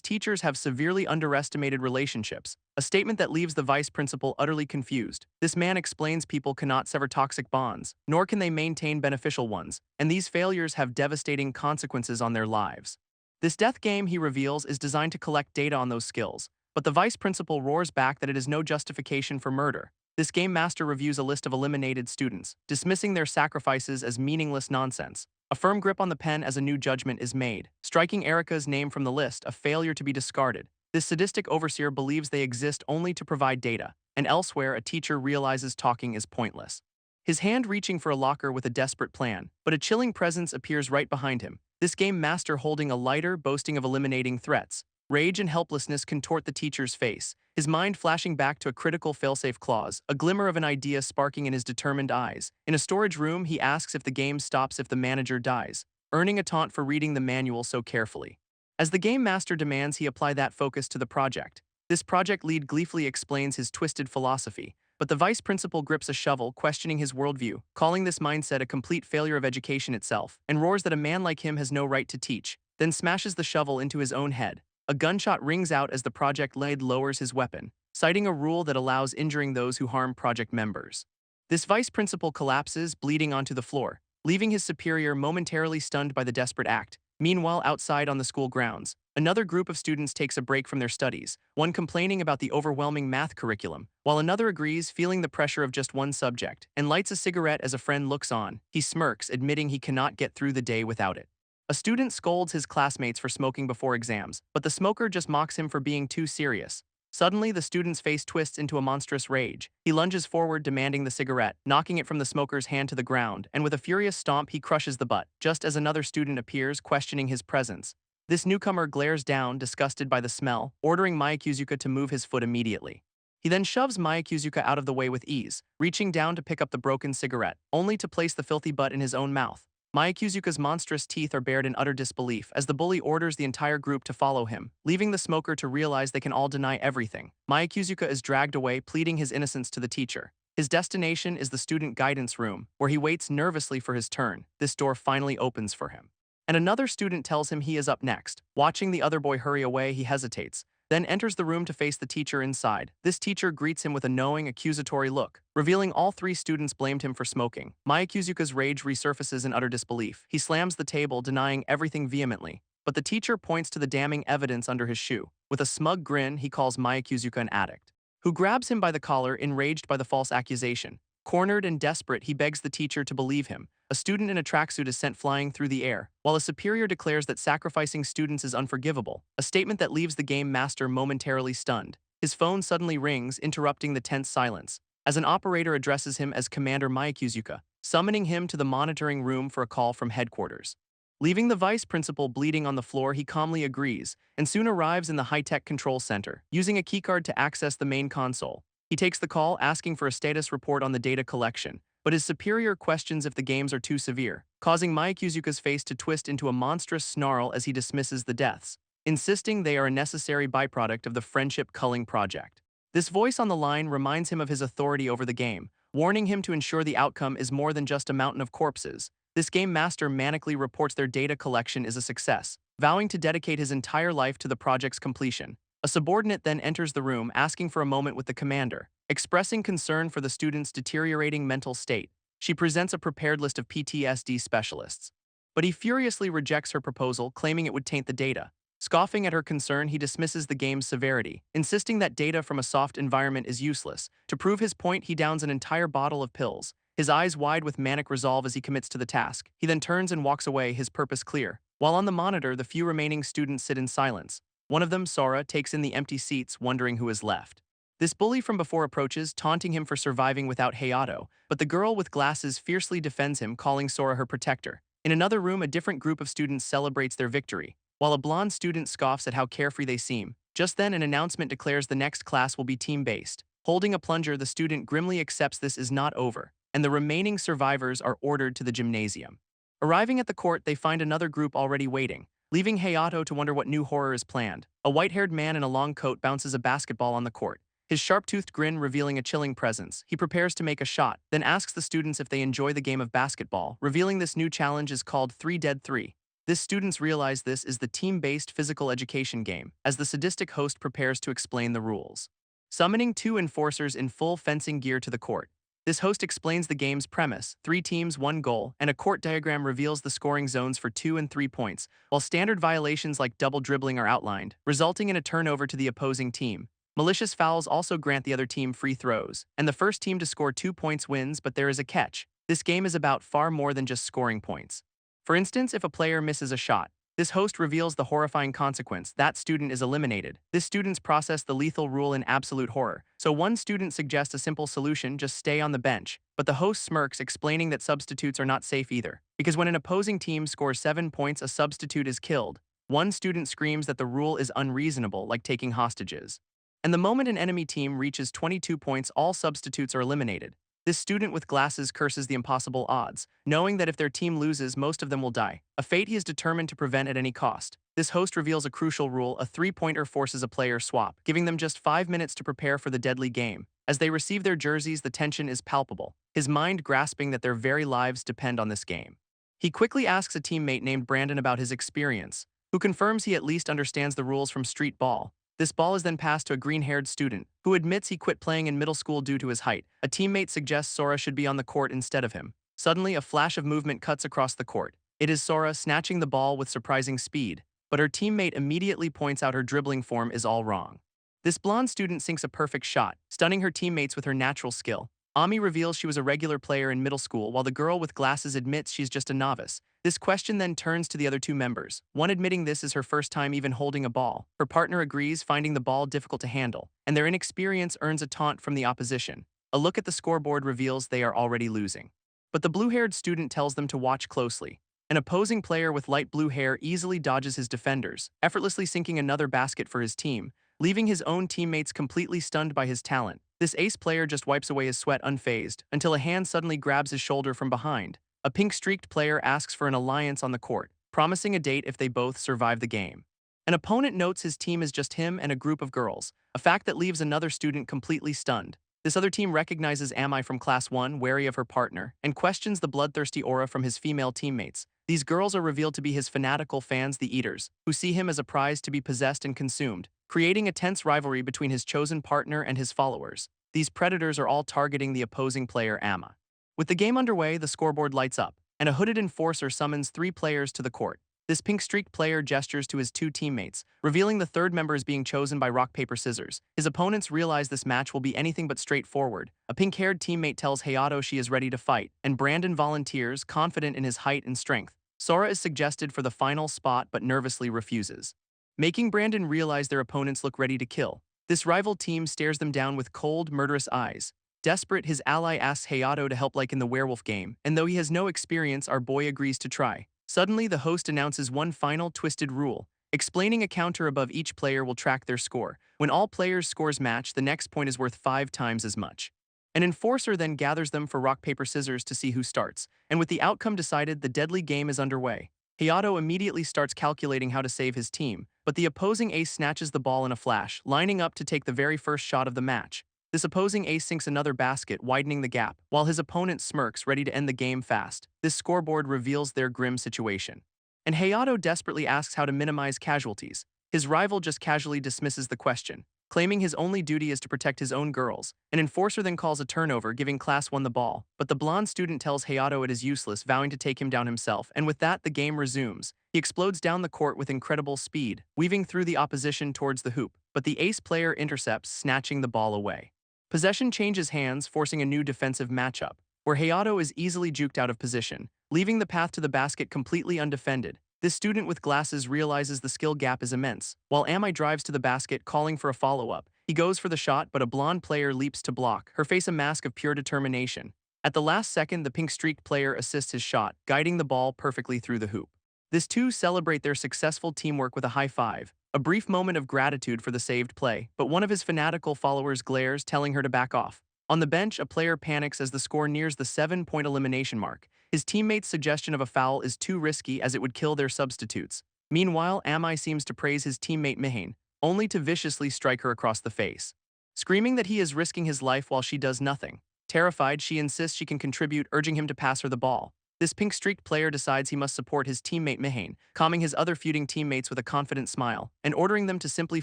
teachers have severely underestimated relationships, a statement that leaves the vice principal utterly confused. This man explains people cannot sever toxic bonds, nor can they maintain beneficial ones, and these failures have devastating consequences on their lives. This death game, he reveals, is designed to collect data on those skills, but the vice principal roars back that it is no justification for murder. This game master reviews a list of eliminated students, dismissing their sacrifices as meaningless nonsense. A firm grip on the pen as a new judgment is made, striking Erica's name from the list, a failure to be discarded. This sadistic overseer believes they exist only to provide data, and elsewhere a teacher realizes talking is pointless. His hand reaching for a locker with a desperate plan, but a chilling presence appears right behind him. This game master holding a lighter, boasting of eliminating threats. Rage and helplessness contort the teacher's face, his mind flashing back to a critical failsafe clause, a glimmer of an idea sparking in his determined eyes. In a storage room, he asks if the game stops if the manager dies, earning a taunt for reading the manual so carefully. As the game master demands he apply that focus to the project, this project lead gleefully explains his twisted philosophy, but the vice principal grips a shovel, questioning his worldview, calling this mindset a complete failure of education itself, and roars that a man like him has no right to teach, then smashes the shovel into his own head. A gunshot rings out as the project lead lowers his weapon, citing a rule that allows injuring those who harm project members. This vice principal collapses, bleeding onto the floor, leaving his superior momentarily stunned by the desperate act. Meanwhile, outside on the school grounds, another group of students takes a break from their studies, one complaining about the overwhelming math curriculum, while another agrees, feeling the pressure of just one subject, and lights a cigarette as a friend looks on. He smirks, admitting he cannot get through the day without it. A student scolds his classmates for smoking before exams, but the smoker just mocks him for being too serious. Suddenly, the student's face twists into a monstrous rage. He lunges forward, demanding the cigarette, knocking it from the smoker's hand to the ground, and with a furious stomp, he crushes the butt, just as another student appears, questioning his presence. This newcomer glares down, disgusted by the smell, ordering Makuzuka to move his foot immediately. He then shoves Makuzuka out of the way with ease, reaching down to pick up the broken cigarette, only to place the filthy butt in his own mouth. Makuzuka's monstrous teeth are bared in utter disbelief as the bully orders the entire group to follow him, leaving the smoker to realize they can all deny everything. Makuzuka is dragged away, pleading his innocence to the teacher. His destination is the student guidance room, where he waits nervously for his turn. This door finally opens for him, and another student tells him he is up next. Watching the other boy hurry away, he hesitates, then enters the room to face the teacher inside. This teacher greets him with a knowing, accusatory look, revealing all three students blamed him for smoking. Makuzuka's rage resurfaces in utter disbelief. He slams the table, denying everything vehemently, but the teacher points to the damning evidence under his shoe. With a smug grin, he calls Makuzuka an addict, who grabs him by the collar, enraged by the false accusation. Cornered and desperate, he begs the teacher to believe him. A student in a tracksuit is sent flying through the air, while a superior declares that sacrificing students is unforgivable, a statement that leaves the game master momentarily stunned. His phone suddenly rings, interrupting the tense silence, as an operator addresses him as Commander Makuzuka, summoning him to the monitoring room for a call from headquarters. Leaving the vice principal bleeding on the floor, he calmly agrees, and soon arrives in the high-tech control center, using a keycard to access the main console. He takes the call, asking for a status report on the data collection, but his superior questions if the games are too severe, causing Makuzuka's face to twist into a monstrous snarl as he dismisses the deaths, insisting they are a necessary byproduct of the friendship culling project. This voice on the line reminds him of his authority over the game, warning him to ensure the outcome is more than just a mountain of corpses. This game master manically reports their data collection is a success, vowing to dedicate his entire life to the project's completion. A subordinate then enters the room, asking for a moment with the commander. Expressing concern for the student's deteriorating mental state, she presents a prepared list of PTSD specialists. But he furiously rejects her proposal, claiming it would taint the data. Scoffing at her concern, he dismisses the game's severity, insisting that data from a soft environment is useless. To prove his point, he downs an entire bottle of pills, his eyes wide with manic resolve as he commits to the task. He then turns and walks away, his purpose clear. While on the monitor, the few remaining students sit in silence. One of them, Sora, takes in the empty seats, wondering who is left. This bully from before approaches, taunting him for surviving without Hayato, but the girl with glasses fiercely defends him, calling Sora her protector. In another room, a different group of students celebrates their victory, while a blonde student scoffs at how carefree they seem. Just then, an announcement declares the next class will be team-based. Holding a plunger, the student grimly accepts this is not over, and the remaining survivors are ordered to the gymnasium. Arriving at the court, they find another group already waiting, leaving Hayato to wonder what new horror is planned. A white-haired man in a long coat bounces a basketball on the court, his sharp-toothed grin revealing a chilling presence. He prepares to make a shot, then asks the students if they enjoy the game of basketball, revealing this new challenge is called 3 Dead 3. This students realize this is the team-based physical education game, as the sadistic host prepares to explain the rules. Summoning 2 enforcers in full fencing gear to the court, this host explains the game's premise: 3 teams, 1 goal, and a court diagram reveals the scoring zones for 2 and 3 points, while standard violations like double dribbling are outlined, resulting in a turnover to the opposing team. Malicious fouls also grant the other team free throws, and the first team to score 2 points wins, but there is a catch. This game is about far more than just scoring points. For instance, if a player misses a shot, this host reveals the horrifying consequence: that student is eliminated. This students process the lethal rule in absolute horror, so one student suggests a simple solution: just stay on the bench. But the host smirks, explaining that substitutes are not safe either, because when an opposing team scores 7 points, a substitute is killed. One student screams that the rule is unreasonable, like taking hostages. And the moment an enemy team reaches 22 points, all substitutes are eliminated. This student with glasses curses the impossible odds, knowing that if their team loses, most of them will die, a fate he is determined to prevent at any cost. This host reveals a crucial rule: a 3-pointer forces a player swap, giving them just 5 minutes to prepare for the deadly game. As they receive their jerseys, the tension is palpable, his mind grasping that their very lives depend on this game. He quickly asks a teammate named Brandon about his experience, who confirms he at least understands the rules from street ball. This ball is then passed to a green-haired student, who admits he quit playing in middle school due to his height. A teammate suggests Sora should be on the court instead of him. Suddenly, a flash of movement cuts across the court. It is Sora snatching the ball with surprising speed, but her teammate immediately points out her dribbling form is all wrong. This blonde student sinks a perfect shot, stunning her teammates with her natural skill. Ami reveals she was a regular player in middle school, while the girl with glasses admits she's just a novice. This question then turns to the other 2 members, one admitting this is her first time even holding a ball. Her partner agrees, finding the ball difficult to handle, and their inexperience earns a taunt from the opposition. A look at the scoreboard reveals they are already losing. But the blue-haired student tells them to watch closely. An opposing player with light blue hair easily dodges his defenders, effortlessly sinking another basket for his team, leaving his own teammates completely stunned by his talent. This ace player just wipes away his sweat unfazed, until a hand suddenly grabs his shoulder from behind. A pink-streaked player asks for an alliance on the court, promising a date if they both survive the game. An opponent notes his team is just him and a group of girls, a fact that leaves another student completely stunned. This other team recognizes Ami from Class 1, wary of her partner, and questions the bloodthirsty aura from his female teammates. These girls are revealed to be his fanatical fans, the Eaters, who see him as a prize to be possessed and consumed, creating a tense rivalry between his chosen partner and his followers. These predators are all targeting the opposing player, Amma. With the game underway, the scoreboard lights up, and a hooded enforcer summons 3 players to the court. This pink-streaked player gestures to his two teammates, revealing the third member is being chosen by rock, paper, scissors. His opponents realize this match will be anything but straightforward. A pink-haired teammate tells Hayato she is ready to fight, and Brandon volunteers, confident in his height and strength. Sora is suggested for the final spot but nervously refuses, making Brandon realize their opponents look ready to kill. This rival team stares them down with cold, murderous eyes. Desperate, his ally asks Hayato to help like in the werewolf game, and though he has no experience, our boy agrees to try. Suddenly, the host announces one final twisted rule, explaining a counter above each player will track their score. When all players' scores match, the next point is worth 5 times as much. An enforcer then gathers them for rock, paper, scissors to see who starts, and with the outcome decided, the deadly game is underway. Hayato immediately starts calculating how to save his team, but the opposing ace snatches the ball in a flash, lining up to take the very first shot of the match. This opposing ace sinks another basket, widening the gap, while his opponent smirks, ready to end the game fast. This scoreboard reveals their grim situation, and Hayato desperately asks how to minimize casualties. His rival just casually dismisses the question, claiming his only duty is to protect his own girls. An enforcer then calls a turnover, giving Class 1 the ball, but the blonde student tells Hayato it is useless, vowing to take him down himself, and with that, the game resumes. He explodes down the court with incredible speed, weaving through the opposition towards the hoop, but the ace player intercepts, snatching the ball away. Possession changes hands, forcing a new defensive matchup, where Hayato is easily juked out of position, leaving the path to the basket completely undefended. This student with glasses realizes the skill gap is immense. While Ami drives to the basket, calling for a follow-up, he goes for the shot, but a blonde player leaps to block, her face a mask of pure determination. At the last second, the pink-streaked player assists his shot, guiding the ball perfectly through the hoop. These two celebrate their successful teamwork with a high five, a brief moment of gratitude for the saved play, but one of his fanatical followers glares, telling her to back off. On the bench, a player panics as the score nears the 7-point elimination mark. His teammate's suggestion of a foul is too risky as it would kill their substitutes. Meanwhile, Ami seems to praise his teammate Mihane, only to viciously strike her across the face, screaming that he is risking his life while she does nothing. Terrified, she insists she can contribute, urging him to pass her the ball. This pink-streaked player decides he must support his teammate Mihane, calming his other feuding teammates with a confident smile, and ordering them to simply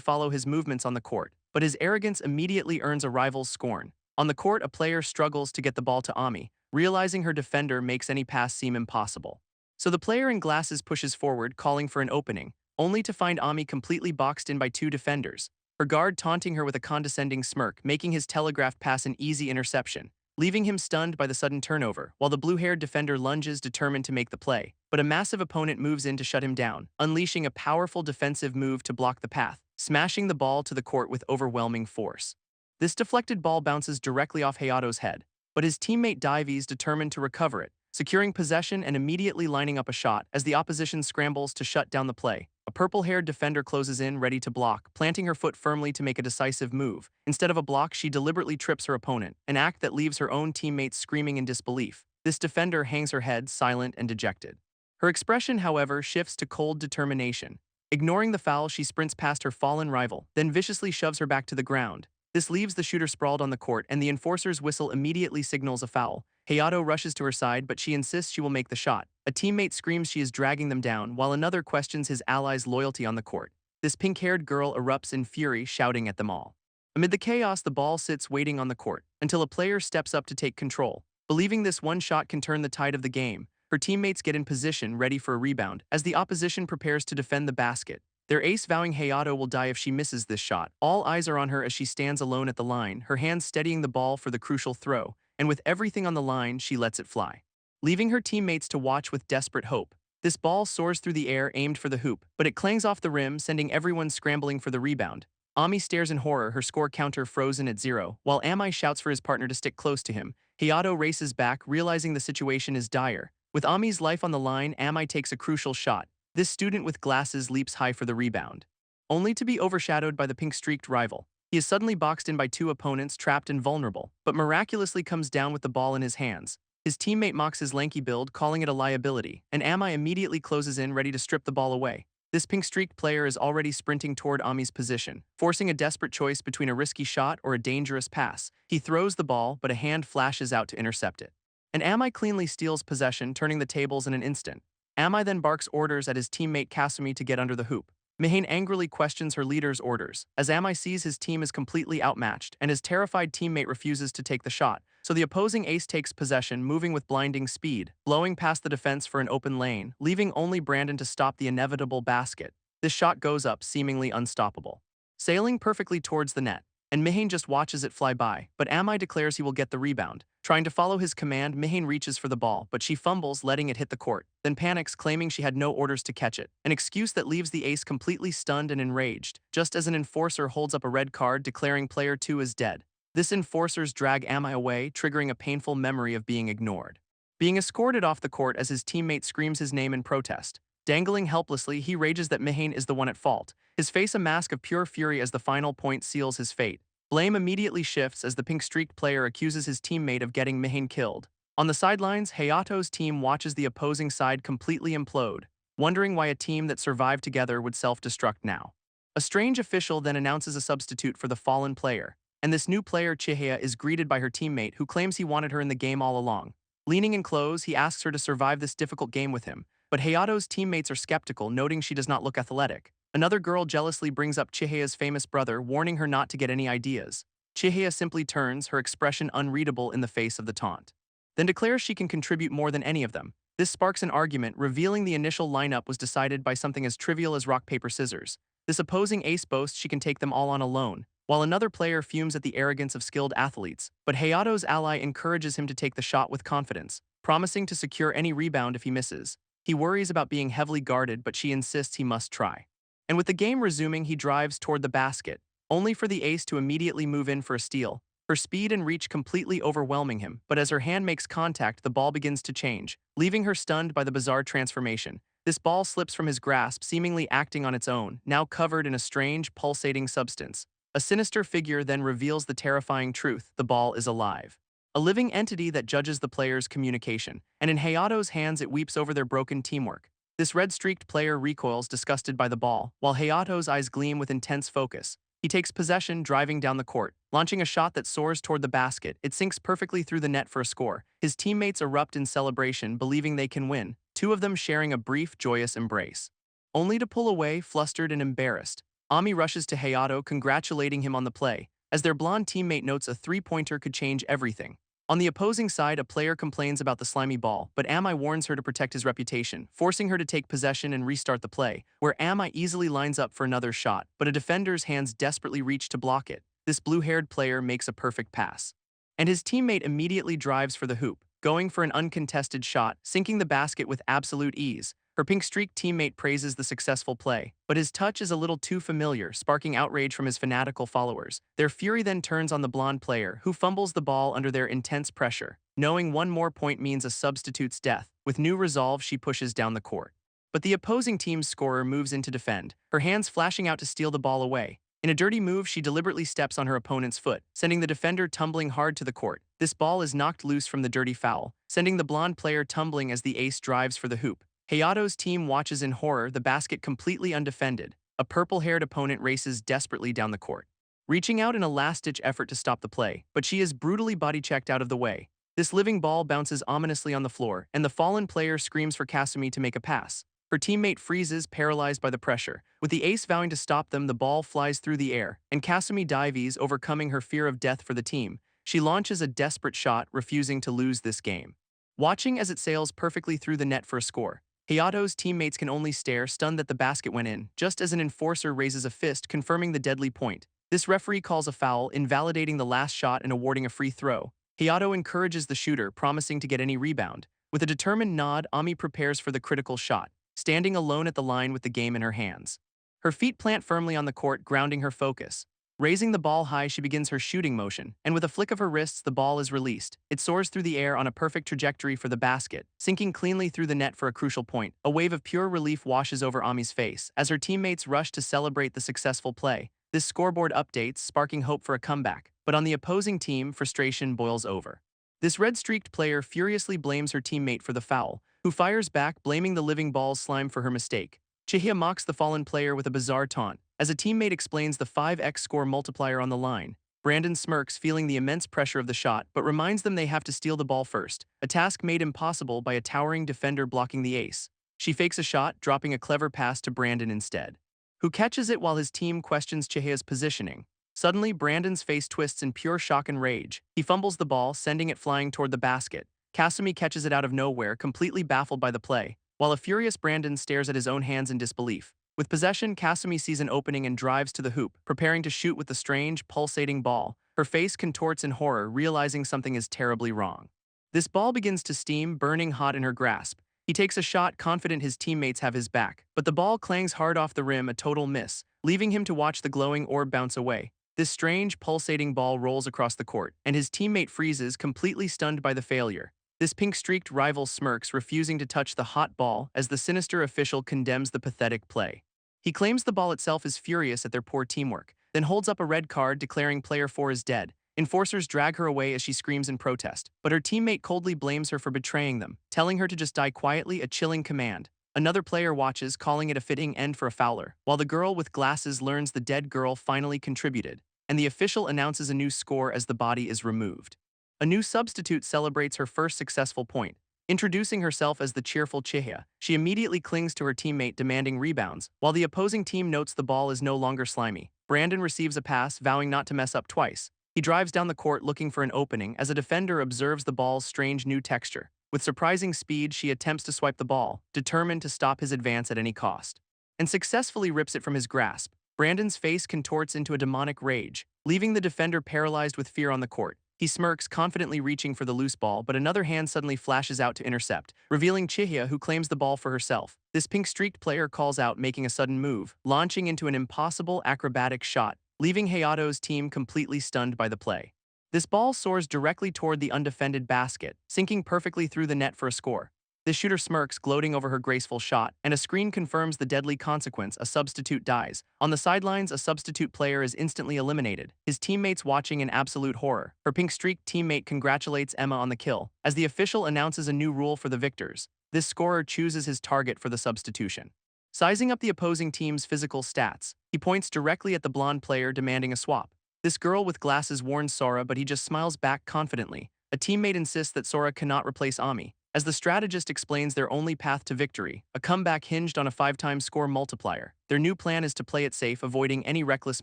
follow his movements on the court. But his arrogance immediately earns a rival's scorn. On the court, a player struggles to get the ball to Ami, realizing her defender makes any pass seem impossible. So the player in glasses pushes forward, calling for an opening, only to find Ami completely boxed in by 2 defenders, her guard taunting her with a condescending smirk, making his telegraphed pass an easy interception, leaving him stunned by the sudden turnover, while the blue-haired defender lunges, determined to make the play. But a massive opponent moves in to shut him down, unleashing a powerful defensive move to block the path, smashing the ball to the court with overwhelming force. This deflected ball bounces directly off Hayato's head, but his teammate dives, determined to recover it, securing possession and immediately lining up a shot as the opposition scrambles to shut down the play. A purple-haired defender closes in, ready to block, planting her foot firmly to make a decisive move. Instead of a block, she deliberately trips her opponent, an act that leaves her own teammates screaming in disbelief. This defender hangs her head, silent and dejected. Her expression, however, shifts to cold determination. Ignoring the foul, she sprints past her fallen rival, then viciously shoves her back to the ground. This leaves the shooter sprawled on the court, and the enforcer's whistle immediately signals a foul. Hayato rushes to her side, but she insists she will make the shot. A teammate screams she is dragging them down, while another questions his ally's loyalty on the court. This pink-haired girl erupts in fury, shouting at them all. Amid the chaos, the ball sits waiting on the court, until a player steps up to take control. Believing this one shot can turn the tide of the game, her teammates get in position, ready for a rebound, as the opposition prepares to defend the basket. Their ace vowing Hayato will die if she misses this shot. All eyes are on her as she stands alone at the line, her hands steadying the ball for the crucial throw, and with everything on the line, she lets it fly, leaving her teammates to watch with desperate hope. This ball soars through the air, aimed for the hoop, but it clangs off the rim, sending everyone scrambling for the rebound. Ami stares in horror, her score counter frozen at 0, while Ami shouts for his partner to stick close to him. Hayato races back, realizing the situation is dire. With Ami's life on the line, Ami takes a crucial shot. This student with glasses leaps high for the rebound, only to be overshadowed by the pink-streaked rival. He is suddenly boxed in by 2 opponents, trapped and vulnerable, but miraculously comes down with the ball in his hands. His teammate mocks his lanky build, calling it a liability, and Ami immediately closes in, ready to strip the ball away. This pink-streaked player is already sprinting toward Ami's position, forcing a desperate choice between a risky shot or a dangerous pass. He throws the ball, but a hand flashes out to intercept it, and Ami cleanly steals possession, turning the tables in an instant. Ami then barks orders at his teammate Kasumi to get under the hoop. Mihane angrily questions her leader's orders, as Ami sees his team is completely outmatched and his terrified teammate refuses to take the shot. so the opposing ace takes possession, moving with blinding speed, blowing past the defense for an open lane, leaving only Brandon to stop the inevitable basket. This shot goes up, seemingly unstoppable, sailing perfectly towards the net, and Mihane just watches it fly by, but Amai declares he will get the rebound. Trying to follow his command, Mihane reaches for the ball, but she fumbles, letting it hit the court, then panics, claiming she had no orders to catch it, an excuse that leaves the ace completely stunned and enraged, just as an enforcer holds up a red card declaring player 2 is dead. This enforcer's drag Amai away, triggering a painful memory of being ignored. Being escorted off the court as his teammate screams his name in protest. Dangling helplessly, he rages that Mihane is the one at fault, his face a mask of pure fury as the final point seals his fate. Blame immediately shifts as the pink-streaked player accuses his teammate of getting Mihane killed. On the sidelines, Hayato's team watches the opposing side completely implode, wondering why a team that survived together would self-destruct now. A strange official then announces a substitute for the fallen player, and this new player, Chihaya, is greeted by her teammate who claims he wanted her in the game all along. Leaning in close, he asks her to survive this difficult game with him, but Hayato's teammates are skeptical, noting she does not look athletic. Another girl jealously brings up Chihaya's famous brother, warning her not to get any ideas. Chihaya simply turns, her expression unreadable in the face of the taunt, then declares she can contribute more than any of them. This sparks an argument, revealing the initial lineup was decided by something as trivial as rock, paper, scissors. This opposing ace boasts she can take them all on alone, while another player fumes at the arrogance of skilled athletes, but Hayato's ally encourages him to take the shot with confidence, promising to secure any rebound if he misses. He worries about being heavily guarded, but she insists he must try. And with the game resuming, he drives toward the basket, only for the ace to immediately move in for a steal, her speed and reach completely overwhelming him, but as her hand makes contact, the ball begins to change, leaving her stunned by the bizarre transformation. This ball slips from his grasp, seemingly acting on its own, now covered in a strange, pulsating substance. A sinister figure then reveals the terrifying truth: the ball is alive. A living entity that judges the player's communication, and in Hayato's hands it weeps over their broken teamwork. This red-streaked player recoils, disgusted by the ball, while Hayato's eyes gleam with intense focus. He takes possession, driving down the court, launching a shot that soars toward the basket. It sinks perfectly through the net for a score. His teammates erupt in celebration, believing they can win, two of them sharing a brief, joyous embrace, only to pull away, flustered and embarrassed. Ami rushes to Hayato, congratulating him on the play, as their blonde teammate notes a three-pointer could change everything. On the opposing side, a player complains about the slimy ball, but Amai warns her to protect his reputation, forcing her to take possession and restart the play, where Amai easily lines up for another shot, but a defender's hands desperately reach to block it. This blue-haired player makes a perfect pass, and his teammate immediately drives for the hoop, going for an uncontested shot, sinking the basket with absolute ease. Her pink-streaked teammate praises the successful play, but his touch is a little too familiar, sparking outrage from his fanatical followers. Their fury then turns on the blonde player, who fumbles the ball under their intense pressure. Knowing one more point means a substitute's death, with new resolve she pushes down the court. But the opposing team's scorer moves in to defend, her hands flashing out to steal the ball away. In a dirty move, she deliberately steps on her opponent's foot, sending the defender tumbling hard to the court. This ball is knocked loose from the dirty foul, sending the blonde player tumbling as the ace drives for the hoop. Hayato's team watches in horror, the basket completely undefended. A purple-haired opponent races desperately down the court, reaching out in a last-ditch effort to stop the play, but she is brutally body-checked out of the way. This living ball bounces ominously on the floor, and the fallen player screams for Kasumi to make a pass. Her teammate freezes, paralyzed by the pressure. With the ace vowing to stop them, the ball flies through the air, and Kasumi dives, overcoming her fear of death for the team. She launches a desperate shot, refusing to lose this game. Watching as it sails perfectly through the net for a score, Hayato's teammates can only stare, stunned that the basket went in, just as an enforcer raises a fist, confirming the deadly point. This referee calls a foul, invalidating the last shot and awarding a free throw. Hayato encourages the shooter, promising to get any rebound. With a determined nod, Ami prepares for the critical shot, standing alone at the line with the game in her hands. Her feet plant firmly on the court, grounding her focus. Raising the ball high, she begins her shooting motion, and with a flick of her wrists, the ball is released. It soars through the air on a perfect trajectory for the basket, sinking cleanly through the net for a crucial point. A wave of pure relief washes over Ami's face as her teammates rush to celebrate the successful play. This scoreboard updates, sparking hope for a comeback, but on the opposing team, frustration boils over. This red-streaked player furiously blames her teammate for the foul, who fires back, blaming the living ball's slime for her mistake. Chihaya mocks the fallen player with a bizarre taunt, as a teammate explains the 5x score multiplier on the line. Brandon smirks, feeling the immense pressure of the shot, but reminds them they have to steal the ball first, a task made impossible by a towering defender blocking the ace. She fakes a shot, dropping a clever pass to Brandon instead, who catches it while his team questions Chihaya's positioning. Suddenly, Brandon's face twists in pure shock and rage. He fumbles the ball, sending it flying toward the basket. Kasumi catches it out of nowhere, completely baffled by the play, while a furious Brandon stares at his own hands in disbelief. With possession, Kasumi sees an opening and drives to the hoop, preparing to shoot with the strange, pulsating ball. Her face contorts in horror, realizing something is terribly wrong. This ball begins to steam, burning hot in her grasp. He takes a shot, confident his teammates have his back, but the ball clangs hard off the rim, a total miss, leaving him to watch the glowing orb bounce away. This strange, pulsating ball rolls across the court, and his teammate freezes, completely stunned by the failure. This pink-streaked rival smirks, refusing to touch the hot ball as the sinister official condemns the pathetic play. He claims the ball itself is furious at their poor teamwork, then holds up a red card declaring player 4 is dead. Enforcers drag her away as she screams in protest, but her teammate coldly blames her for betraying them, telling her to just die quietly, a chilling command. Another player watches, calling it a fitting end for a fouler, while the girl with glasses learns the dead girl finally contributed, and the official announces a new score as the body is removed. A new substitute celebrates her first successful point. Introducing herself as the cheerful Chihya, she immediately clings to her teammate, demanding rebounds, while the opposing team notes the ball is no longer slimy. Brandon receives a pass, vowing not to mess up twice. He drives down the court looking for an opening as a defender observes the ball's strange new texture. With surprising speed, she attempts to swipe the ball, determined to stop his advance at any cost, and successfully rips it from his grasp. Brandon's face contorts into a demonic rage, leaving the defender paralyzed with fear on the court. He smirks, confidently reaching for the loose ball, but another hand suddenly flashes out to intercept, revealing Chihya, who claims the ball for herself. This pink-streaked player calls out, making a sudden move, launching into an impossible acrobatic shot, leaving Hayato's team completely stunned by the play. This ball soars directly toward the undefended basket, sinking perfectly through the net for a score. The shooter smirks, gloating over her graceful shot, and a screen confirms the deadly consequence: a substitute dies. On the sidelines, a substitute player is instantly eliminated, his teammates watching in absolute horror. Her pink-streaked teammate congratulates Emma on the kill, as the official announces a new rule for the victors. This scorer chooses his target for the substitution. Sizing up the opposing team's physical stats, he points directly at the blonde player, demanding a swap. This girl with glasses warns Sora, but he just smiles back confidently. A teammate insists that Sora cannot replace Ami, as the strategist explains their only path to victory, a comeback hinged on a 5-time score multiplier. Their new plan is to play it safe, avoiding any reckless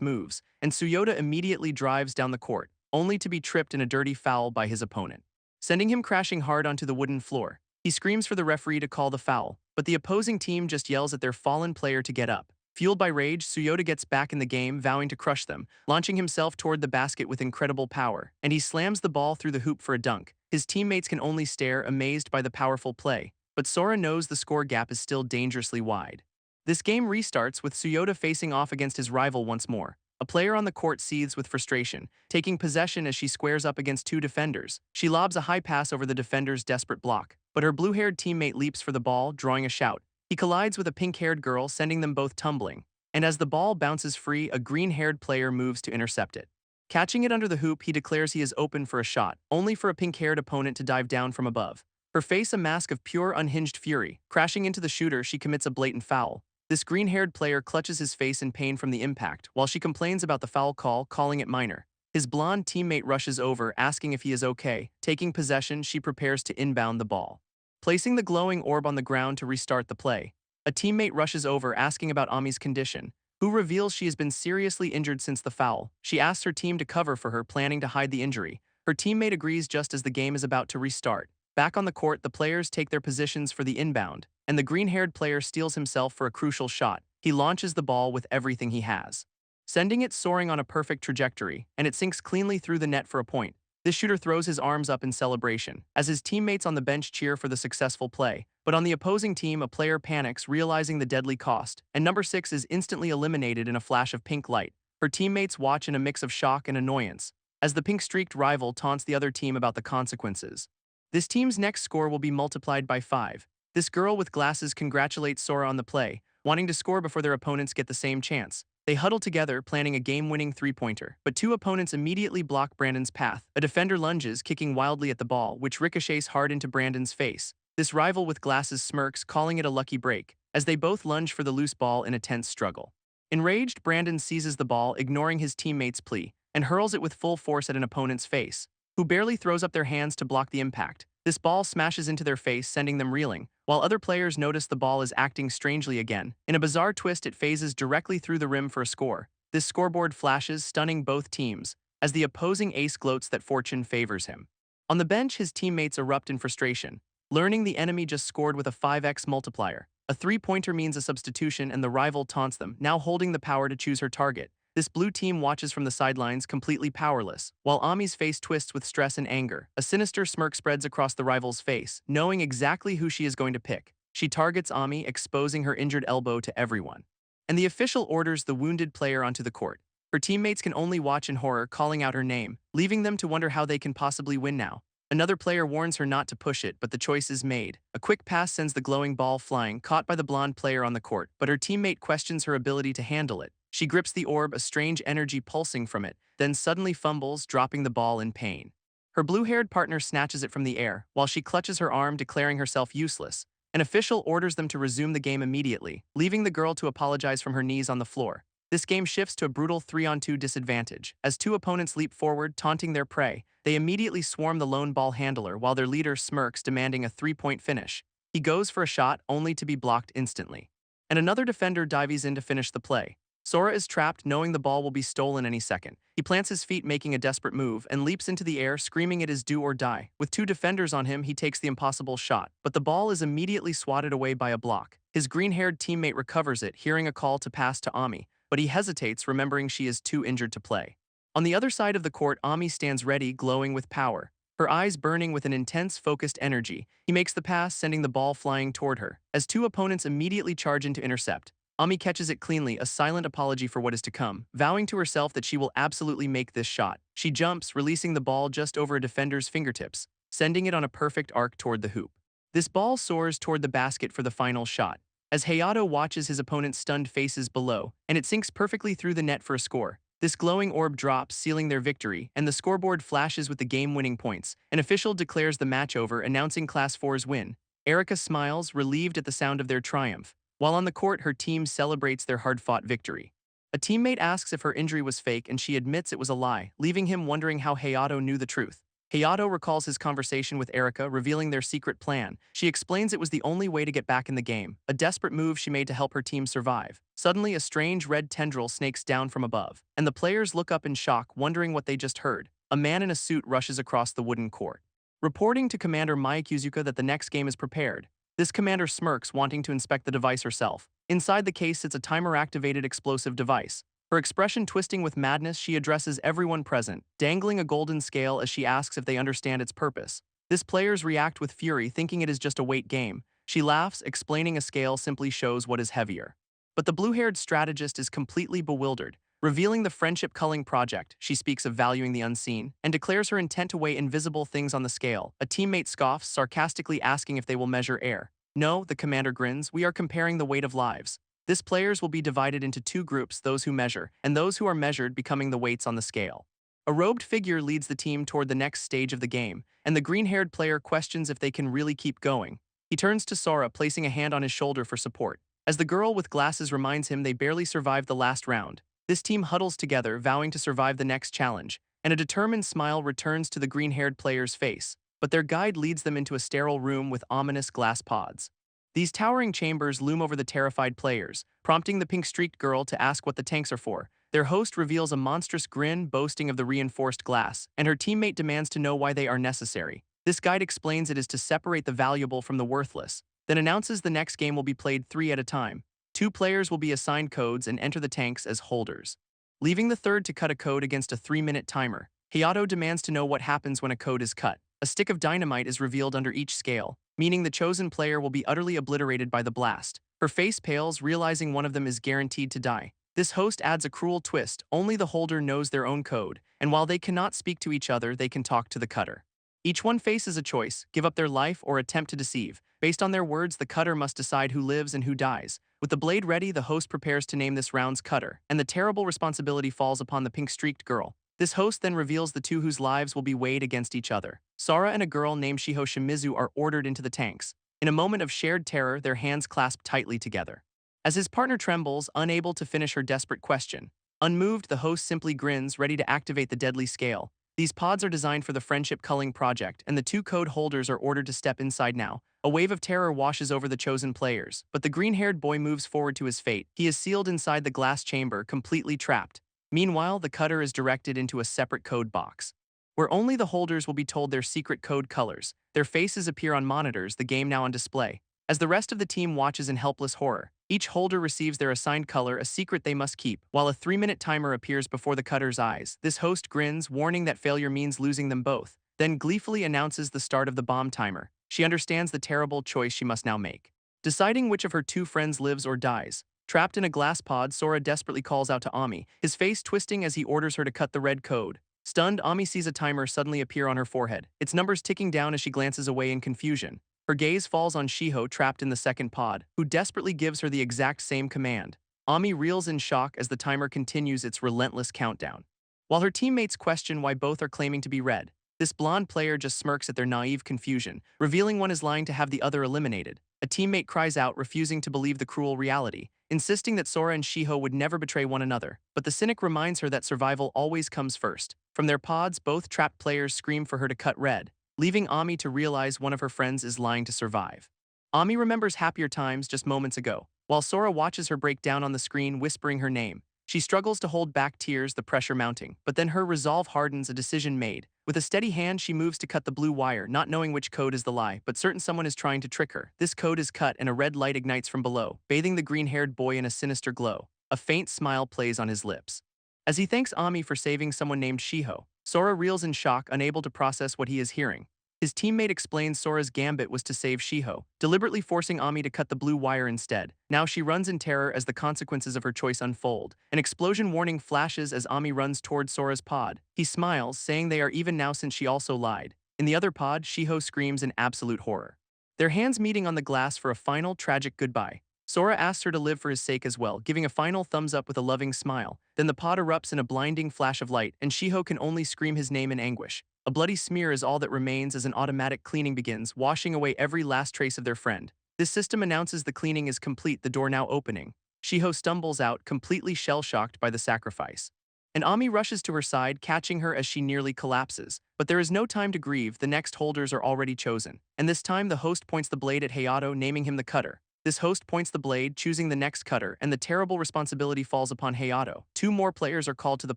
moves, and Tsuyoda immediately drives down the court, only to be tripped in a dirty foul by his opponent, sending him crashing hard onto the wooden floor. He screams for the referee to call the foul, but the opposing team just yells at their fallen player to get up. Fueled by rage, Tsuyoda gets back in the game, vowing to crush them, launching himself toward the basket with incredible power, and he slams the ball through the hoop for a dunk. His teammates can only stare, amazed by the powerful play, but Sora knows the score gap is still dangerously wide. This game restarts with Tsuyoda facing off against his rival once more. A player on the court seethes with frustration, taking possession as she squares up against 2 defenders. She lobs a high pass over the defender's desperate block, but her blue-haired teammate leaps for the ball, drawing a shout. He collides with a pink-haired girl, sending them both tumbling, and as the ball bounces free, a green-haired player moves to intercept it. Catching it under the hoop, he declares he is open for a shot, only for a pink-haired opponent to dive down from above. Her face a mask of pure unhinged fury. Crashing into the shooter, she commits a blatant foul. This green-haired player clutches his face in pain from the impact, while she complains about the foul call, calling it minor. His blonde teammate rushes over, asking if he is okay. Taking possession, she prepares to inbound the ball, placing the glowing orb on the ground to restart the play. A teammate rushes over, asking about Ami's condition, who reveals she has been seriously injured since the foul. She asks her team to cover for her, planning to hide the injury. Her teammate agrees just as the game is about to restart. Back on the court, the players take their positions for the inbound, and the green-haired player steels himself for a crucial shot. He launches the ball with everything he has, sending it soaring on a perfect trajectory, and it sinks cleanly through the net for a point. This shooter throws his arms up in celebration, as his teammates on the bench cheer for the successful play. But on the opposing team, a player panics, realizing the deadly cost, and number 6 is instantly eliminated in a flash of pink light. Her teammates watch in a mix of shock and annoyance, as the pink-streaked rival taunts the other team about the consequences. This team's next score will be multiplied by 5. This girl with glasses congratulates Sora on the play, wanting to score before their opponents get the same chance. They huddle together, planning a game-winning 3-pointer, but 2 opponents immediately block Brandon's path. A defender lunges, kicking wildly at the ball, which ricochets hard into Brandon's face. This rival with glasses smirks, calling it a lucky break, as they both lunge for the loose ball in a tense struggle. Enraged, Brandon seizes the ball, ignoring his teammate's plea, and hurls it with full force at an opponent's face, who barely throws up their hands to block the impact. This ball smashes into their face, sending them reeling, while other players notice the ball is acting strangely again. In a bizarre twist, it phases directly through the rim for a score. This scoreboard flashes, stunning both teams, as the opposing ace gloats that fortune favors him. On the bench, his teammates erupt in frustration, learning the enemy just scored with a 5x multiplier. A three-pointer means a substitution and the rival taunts them, now holding the power to choose her target. This blue team watches from the sidelines, completely powerless, while Ami's face twists with stress and anger. A sinister smirk spreads across the rival's face, knowing exactly who she is going to pick. She targets Ami, exposing her injured elbow to everyone. And the official orders the wounded player onto the court. Her teammates can only watch in horror, calling out her name, leaving them to wonder how they can possibly win now. Another player warns her not to push it, but the choice is made. A quick pass sends the glowing ball flying, caught by the blonde player on the court, but her teammate questions her ability to handle it. She grips the orb, a strange energy pulsing from it, then suddenly fumbles, dropping the ball in pain. Her blue-haired partner snatches it from the air, while she clutches her arm, declaring herself useless. An official orders them to resume the game immediately, leaving the girl to apologize from her knees on the floor. This game shifts to a brutal 3-on-2 disadvantage. As two opponents leap forward, taunting their prey, they immediately swarm the lone ball handler while their leader smirks, demanding a 3-point finish. He goes for a shot, only to be blocked instantly. And another defender dives in to finish the play. Sora is trapped, knowing the ball will be stolen any second. He plants his feet, making a desperate move, and leaps into the air, screaming it is do or die. With two defenders on him, he takes the impossible shot, but the ball is immediately swatted away by a block. His green-haired teammate recovers it, hearing a call to pass to Ami, but he hesitates, remembering she is too injured to play. On the other side of the court, Ami stands ready, glowing with power. Her eyes burning with an intense, focused energy. He makes the pass, sending the ball flying toward her. As two opponents immediately charge in to intercept, Ami catches it cleanly, a silent apology for what is to come, vowing to herself that she will absolutely make this shot. She jumps, releasing the ball just over a defender's fingertips, sending it on a perfect arc toward the hoop. This ball soars toward the basket for the final shot, as Hayato watches his opponent's stunned faces below, and it sinks perfectly through the net for a score. This glowing orb drops, sealing their victory, and the scoreboard flashes with the game-winning points. An official declares the match over, announcing Class 4's win. Erika smiles, relieved at the sound of their triumph. While on the court, her team celebrates their hard-fought victory. A teammate asks if her injury was fake, and she admits it was a lie, leaving him wondering how Hayato knew the truth. Hayato recalls his conversation with Erika, revealing their secret plan. She explains it was the only way to get back in the game, a desperate move she made to help her team survive. Suddenly, a strange red tendril snakes down from above, and the players look up in shock, wondering what they just heard. A man in a suit rushes across the wooden court, reporting to Commander Makuzuka that the next game is prepared. This commander smirks, wanting to inspect the device herself. Inside the case sits a timer-activated explosive device. Her expression twisting with madness, she addresses everyone present, dangling a golden scale as she asks if they understand its purpose. This players react with fury, thinking it is just a weight game. She laughs, explaining a scale simply shows what is heavier. But the blue-haired strategist is completely bewildered. Revealing the friendship culling project, she speaks of valuing the unseen, and declares her intent to weigh invisible things on the scale. A teammate scoffs, sarcastically asking if they will measure air. No, the commander grins, we are comparing the weight of lives. This players will be divided into two groups, those who measure, and those who are measured, becoming the weights on the scale. A robed figure leads the team toward the next stage of the game, and the green-haired player questions if they can really keep going. He turns to Sora, placing a hand on his shoulder for support, as the girl with glasses reminds him they barely survived the last round. This team huddles together, vowing to survive the next challenge, and a determined smile returns to the green-haired player's face, but their guide leads them into a sterile room with ominous glass pods. These towering chambers loom over the terrified players, prompting the pink-streaked girl to ask what the tanks are for. Their host reveals a monstrous grin, boasting of the reinforced glass, and her teammate demands to know why they are necessary. This guide explains it is to separate the valuable from the worthless, then announces the next game will be played 3 at a time. 2 players will be assigned codes and enter the tanks as holders, leaving the third to cut a code against a 3-minute timer. Hayato demands to know what happens when a code is cut. A stick of dynamite is revealed under each scale, meaning the chosen player will be utterly obliterated by the blast. Her face pales, realizing one of them is guaranteed to die. This host adds a cruel twist, only the holder knows their own code, and while they cannot speak to each other, they can talk to the cutter. Each one faces a choice, give up their life or attempt to deceive. Based on their words, the cutter must decide who lives and who dies. With the blade ready, the host prepares to name this round's cutter, and the terrible responsibility falls upon the pink-streaked girl. This host then reveals the two whose lives will be weighed against each other. Sora and a girl named Shiho Shimizu are ordered into the tanks. In a moment of shared terror, their hands clasp tightly together. As his partner trembles, unable to finish her desperate question, unmoved, the host simply grins, ready to activate the deadly scale. These pods are designed for the friendship culling project, and the 2 code holders are ordered to step inside now. A wave of terror washes over the chosen players, but the green-haired boy moves forward to his fate. He is sealed inside the glass chamber, completely trapped. Meanwhile, the cutter is directed into a separate code box, where only the holders will be told their secret code colors. Their faces appear on monitors, the game now on display. As the rest of the team watches in helpless horror, each holder receives their assigned color, a secret they must keep, while a 3-minute timer appears before the cutter's eyes. This host grins, warning that failure means losing them both, then gleefully announces the start of the bomb timer. She understands the terrible choice she must now make, deciding which of her two friends lives or dies. Trapped in a glass pod, Sora desperately calls out to Ami, his face twisting as he orders her to cut the red code. Stunned, Ami sees a timer suddenly appear on her forehead, its numbers ticking down as she glances away in confusion. Her gaze falls on Shiho, trapped in the second pod, who desperately gives her the exact same command. Ami reels in shock as the timer continues its relentless countdown. While her teammates question why both are claiming to be red, this blonde player just smirks at their naive confusion, revealing one is lying to have the other eliminated. A teammate cries out, refusing to believe the cruel reality, insisting that Sora and Shiho would never betray one another. But the cynic reminds her that survival always comes first. From their pods, both trapped players scream for her to cut red, leaving Ami to realize one of her friends is lying to survive. Ami remembers happier times just moments ago, while Sora watches her break down on the screen, whispering her name. She struggles to hold back tears, the pressure mounting, but then her resolve hardens, a decision made. With a steady hand, she moves to cut the blue wire, not knowing which code is the lie, but certain someone is trying to trick her. This code is cut and a red light ignites from below, bathing the green-haired boy in a sinister glow. A faint smile plays on his lips as he thanks Ami for saving someone named Shiho. Sora reels in shock, unable to process what he is hearing. His teammate explains Sora's gambit was to save Shiho, deliberately forcing Ami to cut the blue wire instead. Now she runs in terror as the consequences of her choice unfold. An explosion warning flashes as Ami runs toward Sora's pod. He smiles, saying they are even now since she also lied. In the other pod, Shiho screams in absolute horror, their hands meeting on the glass for a final tragic goodbye. Sora asks her to live for his sake as well, giving a final thumbs up with a loving smile. Then the pod erupts in a blinding flash of light, and Shiho can only scream his name in anguish. A bloody smear is all that remains as an automatic cleaning begins, washing away every last trace of their friend. This system announces the cleaning is complete, the door now opening. Shiho stumbles out, completely shell-shocked by the sacrifice, and Ami rushes to her side, catching her as she nearly collapses. But there is no time to grieve, the next holders are already chosen. And this time the host points the blade at Hayato, naming him the cutter. This host points the blade, choosing the next cutter, and the terrible responsibility falls upon Hayato. Two more players are called to the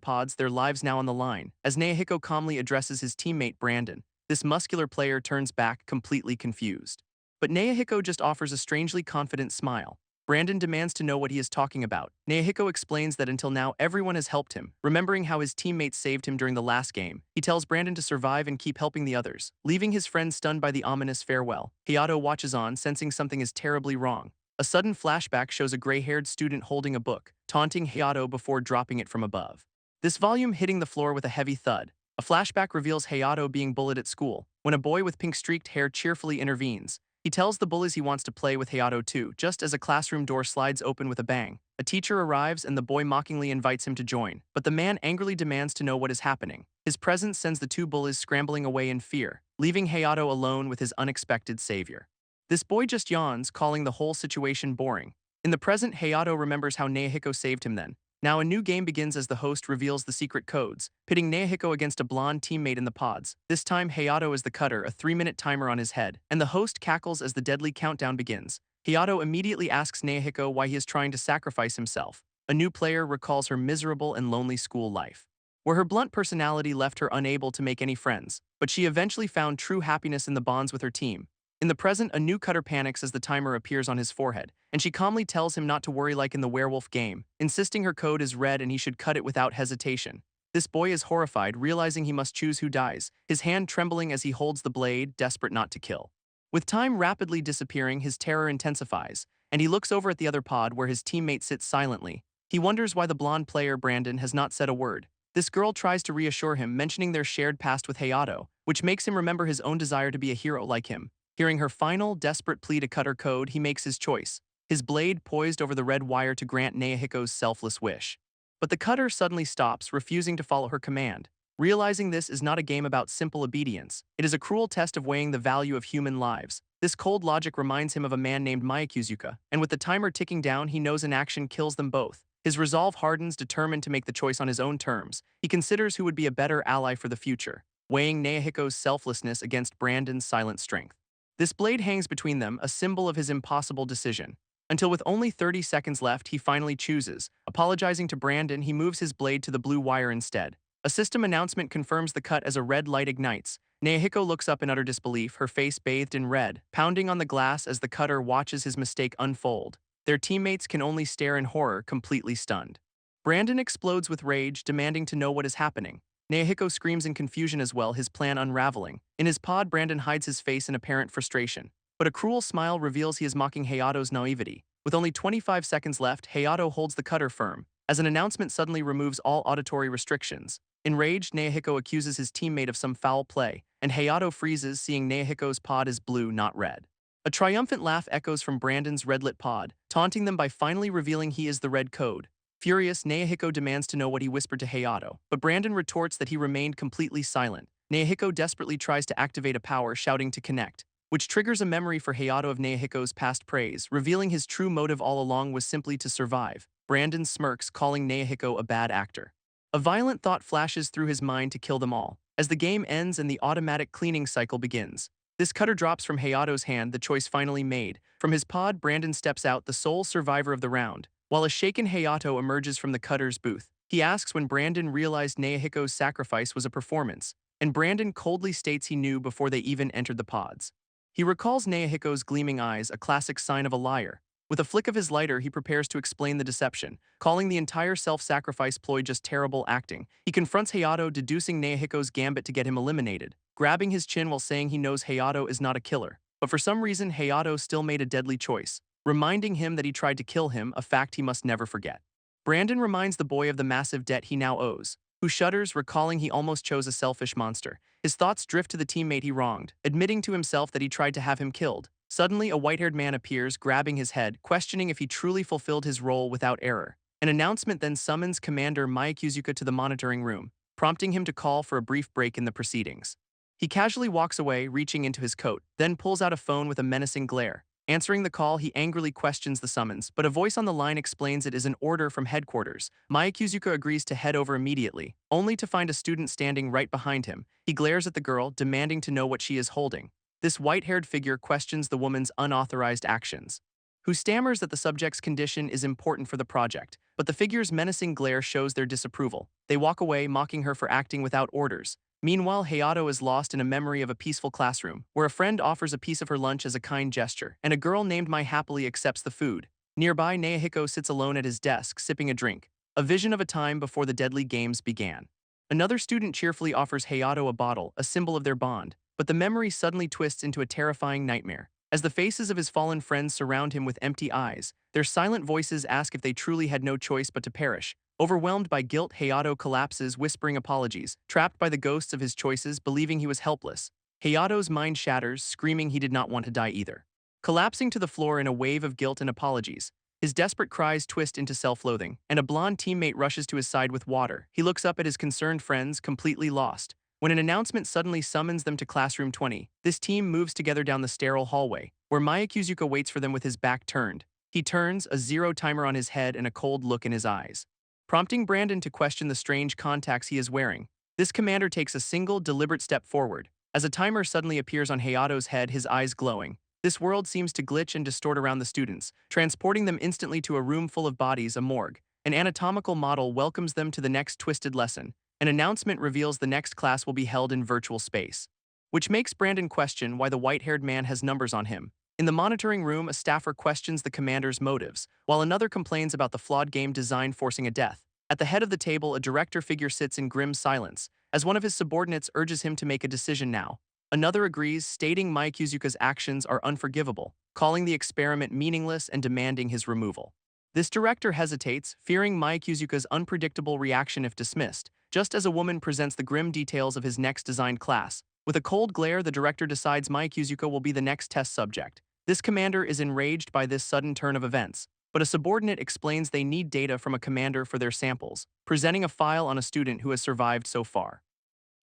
pods, their lives now on the line, as Naohiko calmly addresses his teammate Brandon. This muscular player turns back, completely confused. But Naohiko just offers a strangely confident smile. Brandon demands to know what he is talking about. Naohiko explains that until now everyone has helped him, remembering how his teammates saved him during the last game. He tells Brandon to survive and keep helping the others, leaving his friend stunned by the ominous farewell. Hayato watches on, sensing something is terribly wrong. A sudden flashback shows a gray-haired student holding a book, taunting Hayato before dropping it from above. This volume hitting the floor with a heavy thud. A flashback reveals Hayato being bullied at school, when a boy with pink-streaked hair cheerfully intervenes. He tells the bullies he wants to play with Hayato too, just as a classroom door slides open with a bang. A teacher arrives and the boy mockingly invites him to join, but the man angrily demands to know what is happening. His presence sends the two bullies scrambling away in fear, leaving Hayato alone with his unexpected savior. This boy just yawns, calling the whole situation boring. In the present, Hayato remembers how Naohiko saved him then. Now a new game begins as the host reveals the secret codes, pitting Naohiko against a blonde teammate in the pods. This time Hayato is the cutter, a 3-minute timer on his head, and the host cackles as the deadly countdown begins. Hayato immediately asks Naohiko why he is trying to sacrifice himself. A new player recalls her miserable and lonely school life, where her blunt personality left her unable to make any friends, but she eventually found true happiness in the bonds with her team. In the present, a new cutter panics as the timer appears on his forehead, and she calmly tells him not to worry like in the werewolf game, insisting her code is red and he should cut it without hesitation. This boy is horrified, realizing he must choose who dies, his hand trembling as he holds the blade, desperate not to kill. With time rapidly disappearing, his terror intensifies, and he looks over at the other pod where his teammate sits silently. He wonders why the blonde player, Brandon, has not said a word. This girl tries to reassure him, mentioning their shared past with Hayato, which makes him remember his own desire to be a hero like him. Hearing her final, desperate plea to cut her code, he makes his choice, his blade poised over the red wire to grant Naohiko's selfless wish. But the cutter suddenly stops, refusing to follow her command. Realizing this is not a game about simple obedience, it is a cruel test of weighing the value of human lives. This cold logic reminds him of a man named Makuzuka, and with the timer ticking down, he knows an action kills them both. His resolve hardens, determined to make the choice on his own terms. He considers who would be a better ally for the future, weighing Naohiko's selflessness against Brandon's silent strength. This blade hangs between them, a symbol of his impossible decision. Until with only 30 seconds left, he finally chooses. Apologizing to Brandon, he moves his blade to the blue wire instead. A system announcement confirms the cut as a red light ignites. Naohiko looks up in utter disbelief, her face bathed in red, pounding on the glass as the cutter watches his mistake unfold. Their teammates can only stare in horror, completely stunned. Brandon explodes with rage, demanding to know what is happening. Naohiko screams in confusion as well, his plan unraveling. In his pod, Brandon hides his face in apparent frustration. But a cruel smile reveals he is mocking Hayato's naivety. With only 25 seconds left, Hayato holds the cutter firm, as an announcement suddenly removes all auditory restrictions. Enraged, Naohiko accuses his teammate of some foul play, and Hayato freezes, seeing Naohiko's pod is blue, not red. A triumphant laugh echoes from Brandon's red-lit pod, taunting them by finally revealing he is the red code. Furious, Naohiko demands to know what he whispered to Hayato, but Brandon retorts that he remained completely silent. Naohiko desperately tries to activate a power, shouting to connect, which triggers a memory for Hayato of Naohiko's past praise, revealing his true motive all along was simply to survive. Brandon smirks, calling Naohiko a bad actor. A violent thought flashes through his mind to kill them all. As the game ends and the automatic cleaning cycle begins, this cutter drops from Hayato's hand, the choice finally made. From his pod, Brandon steps out, the sole survivor of the round. While a shaken Hayato emerges from the cutter's booth, he asks when Brandon realized Naohiko's sacrifice was a performance, and Brandon coldly states he knew before they even entered the pods. He recalls Naohiko's gleaming eyes, a classic sign of a liar. With a flick of his lighter, he prepares to explain the deception, calling the entire self-sacrifice ploy just terrible acting. He confronts Hayato, deducing Naohiko's gambit to get him eliminated, grabbing his chin while saying he knows Hayato is not a killer. But for some reason, Hayato still made a deadly choice, reminding him that he tried to kill him, a fact he must never forget. Brandon reminds the boy of the massive debt he now owes, who shudders, recalling he almost chose a selfish monster. His thoughts drift to the teammate he wronged, admitting to himself that he tried to have him killed. Suddenly, a white-haired man appears, grabbing his head, questioning if he truly fulfilled his role without error. An announcement then summons Commander Makuzuka to the monitoring room, prompting him to call for a brief break in the proceedings. He casually walks away, reaching into his coat, then pulls out a phone with a menacing glare. Answering the call, he angrily questions the summons, but a voice on the line explains it is an order from headquarters. Makuzuka agrees to head over immediately, only to find a student standing right behind him. He glares at the girl, demanding to know what she is holding. This white-haired figure questions the woman's unauthorized actions, who stammers that the subject's condition is important for the project, but the figure's menacing glare shows their disapproval. They walk away, mocking her for acting without orders. Meanwhile, Hayato is lost in a memory of a peaceful classroom, where a friend offers a piece of her lunch as a kind gesture, and a girl named Mai happily accepts the food. Nearby, Naohiko sits alone at his desk, sipping a drink, a vision of a time before the deadly games began. Another student cheerfully offers Hayato a bottle, a symbol of their bond, but the memory suddenly twists into a terrifying nightmare. As the faces of his fallen friends surround him with empty eyes, their silent voices ask if they truly had no choice but to perish. Overwhelmed by guilt, Hayato collapses, whispering apologies, trapped by the ghosts of his choices, believing he was helpless. Hayato's mind shatters, screaming he did not want to die either. Collapsing to the floor in a wave of guilt and apologies, his desperate cries twist into self-loathing, and a blonde teammate rushes to his side with water. He looks up at his concerned friends, completely lost. When an announcement suddenly summons them to Classroom 20, this team moves together down the sterile hallway, where Makuzuka waits for them with his back turned. He turns, a zero timer on his head and a cold look in his eyes, prompting Brandon to question the strange contacts he is wearing. This commander takes a single, deliberate step forward. As a timer suddenly appears on Hayato's head, his eyes glowing. This world seems to glitch and distort around the students, transporting them instantly to a room full of bodies, a morgue. An anatomical model welcomes them to the next twisted lesson. An announcement reveals the next class will be held in virtual space, which makes Brandon question why the white-haired man has numbers on him. In the monitoring room, a staffer questions the commander's motives, while another complains about the flawed game design forcing a death. At the head of the table, a director figure sits in grim silence, as one of his subordinates urges him to make a decision now. Another agrees, stating Makuzuka's actions are unforgivable, calling the experiment meaningless and demanding his removal. This director hesitates, fearing Makuzuka's unpredictable reaction if dismissed, just as a woman presents the grim details of his next designed class. With a cold glare, the director decides Makuzuka will be the next test subject. This commander is enraged by this sudden turn of events, but a subordinate explains they need data from a commander for their samples, presenting a file on a student who has survived so far.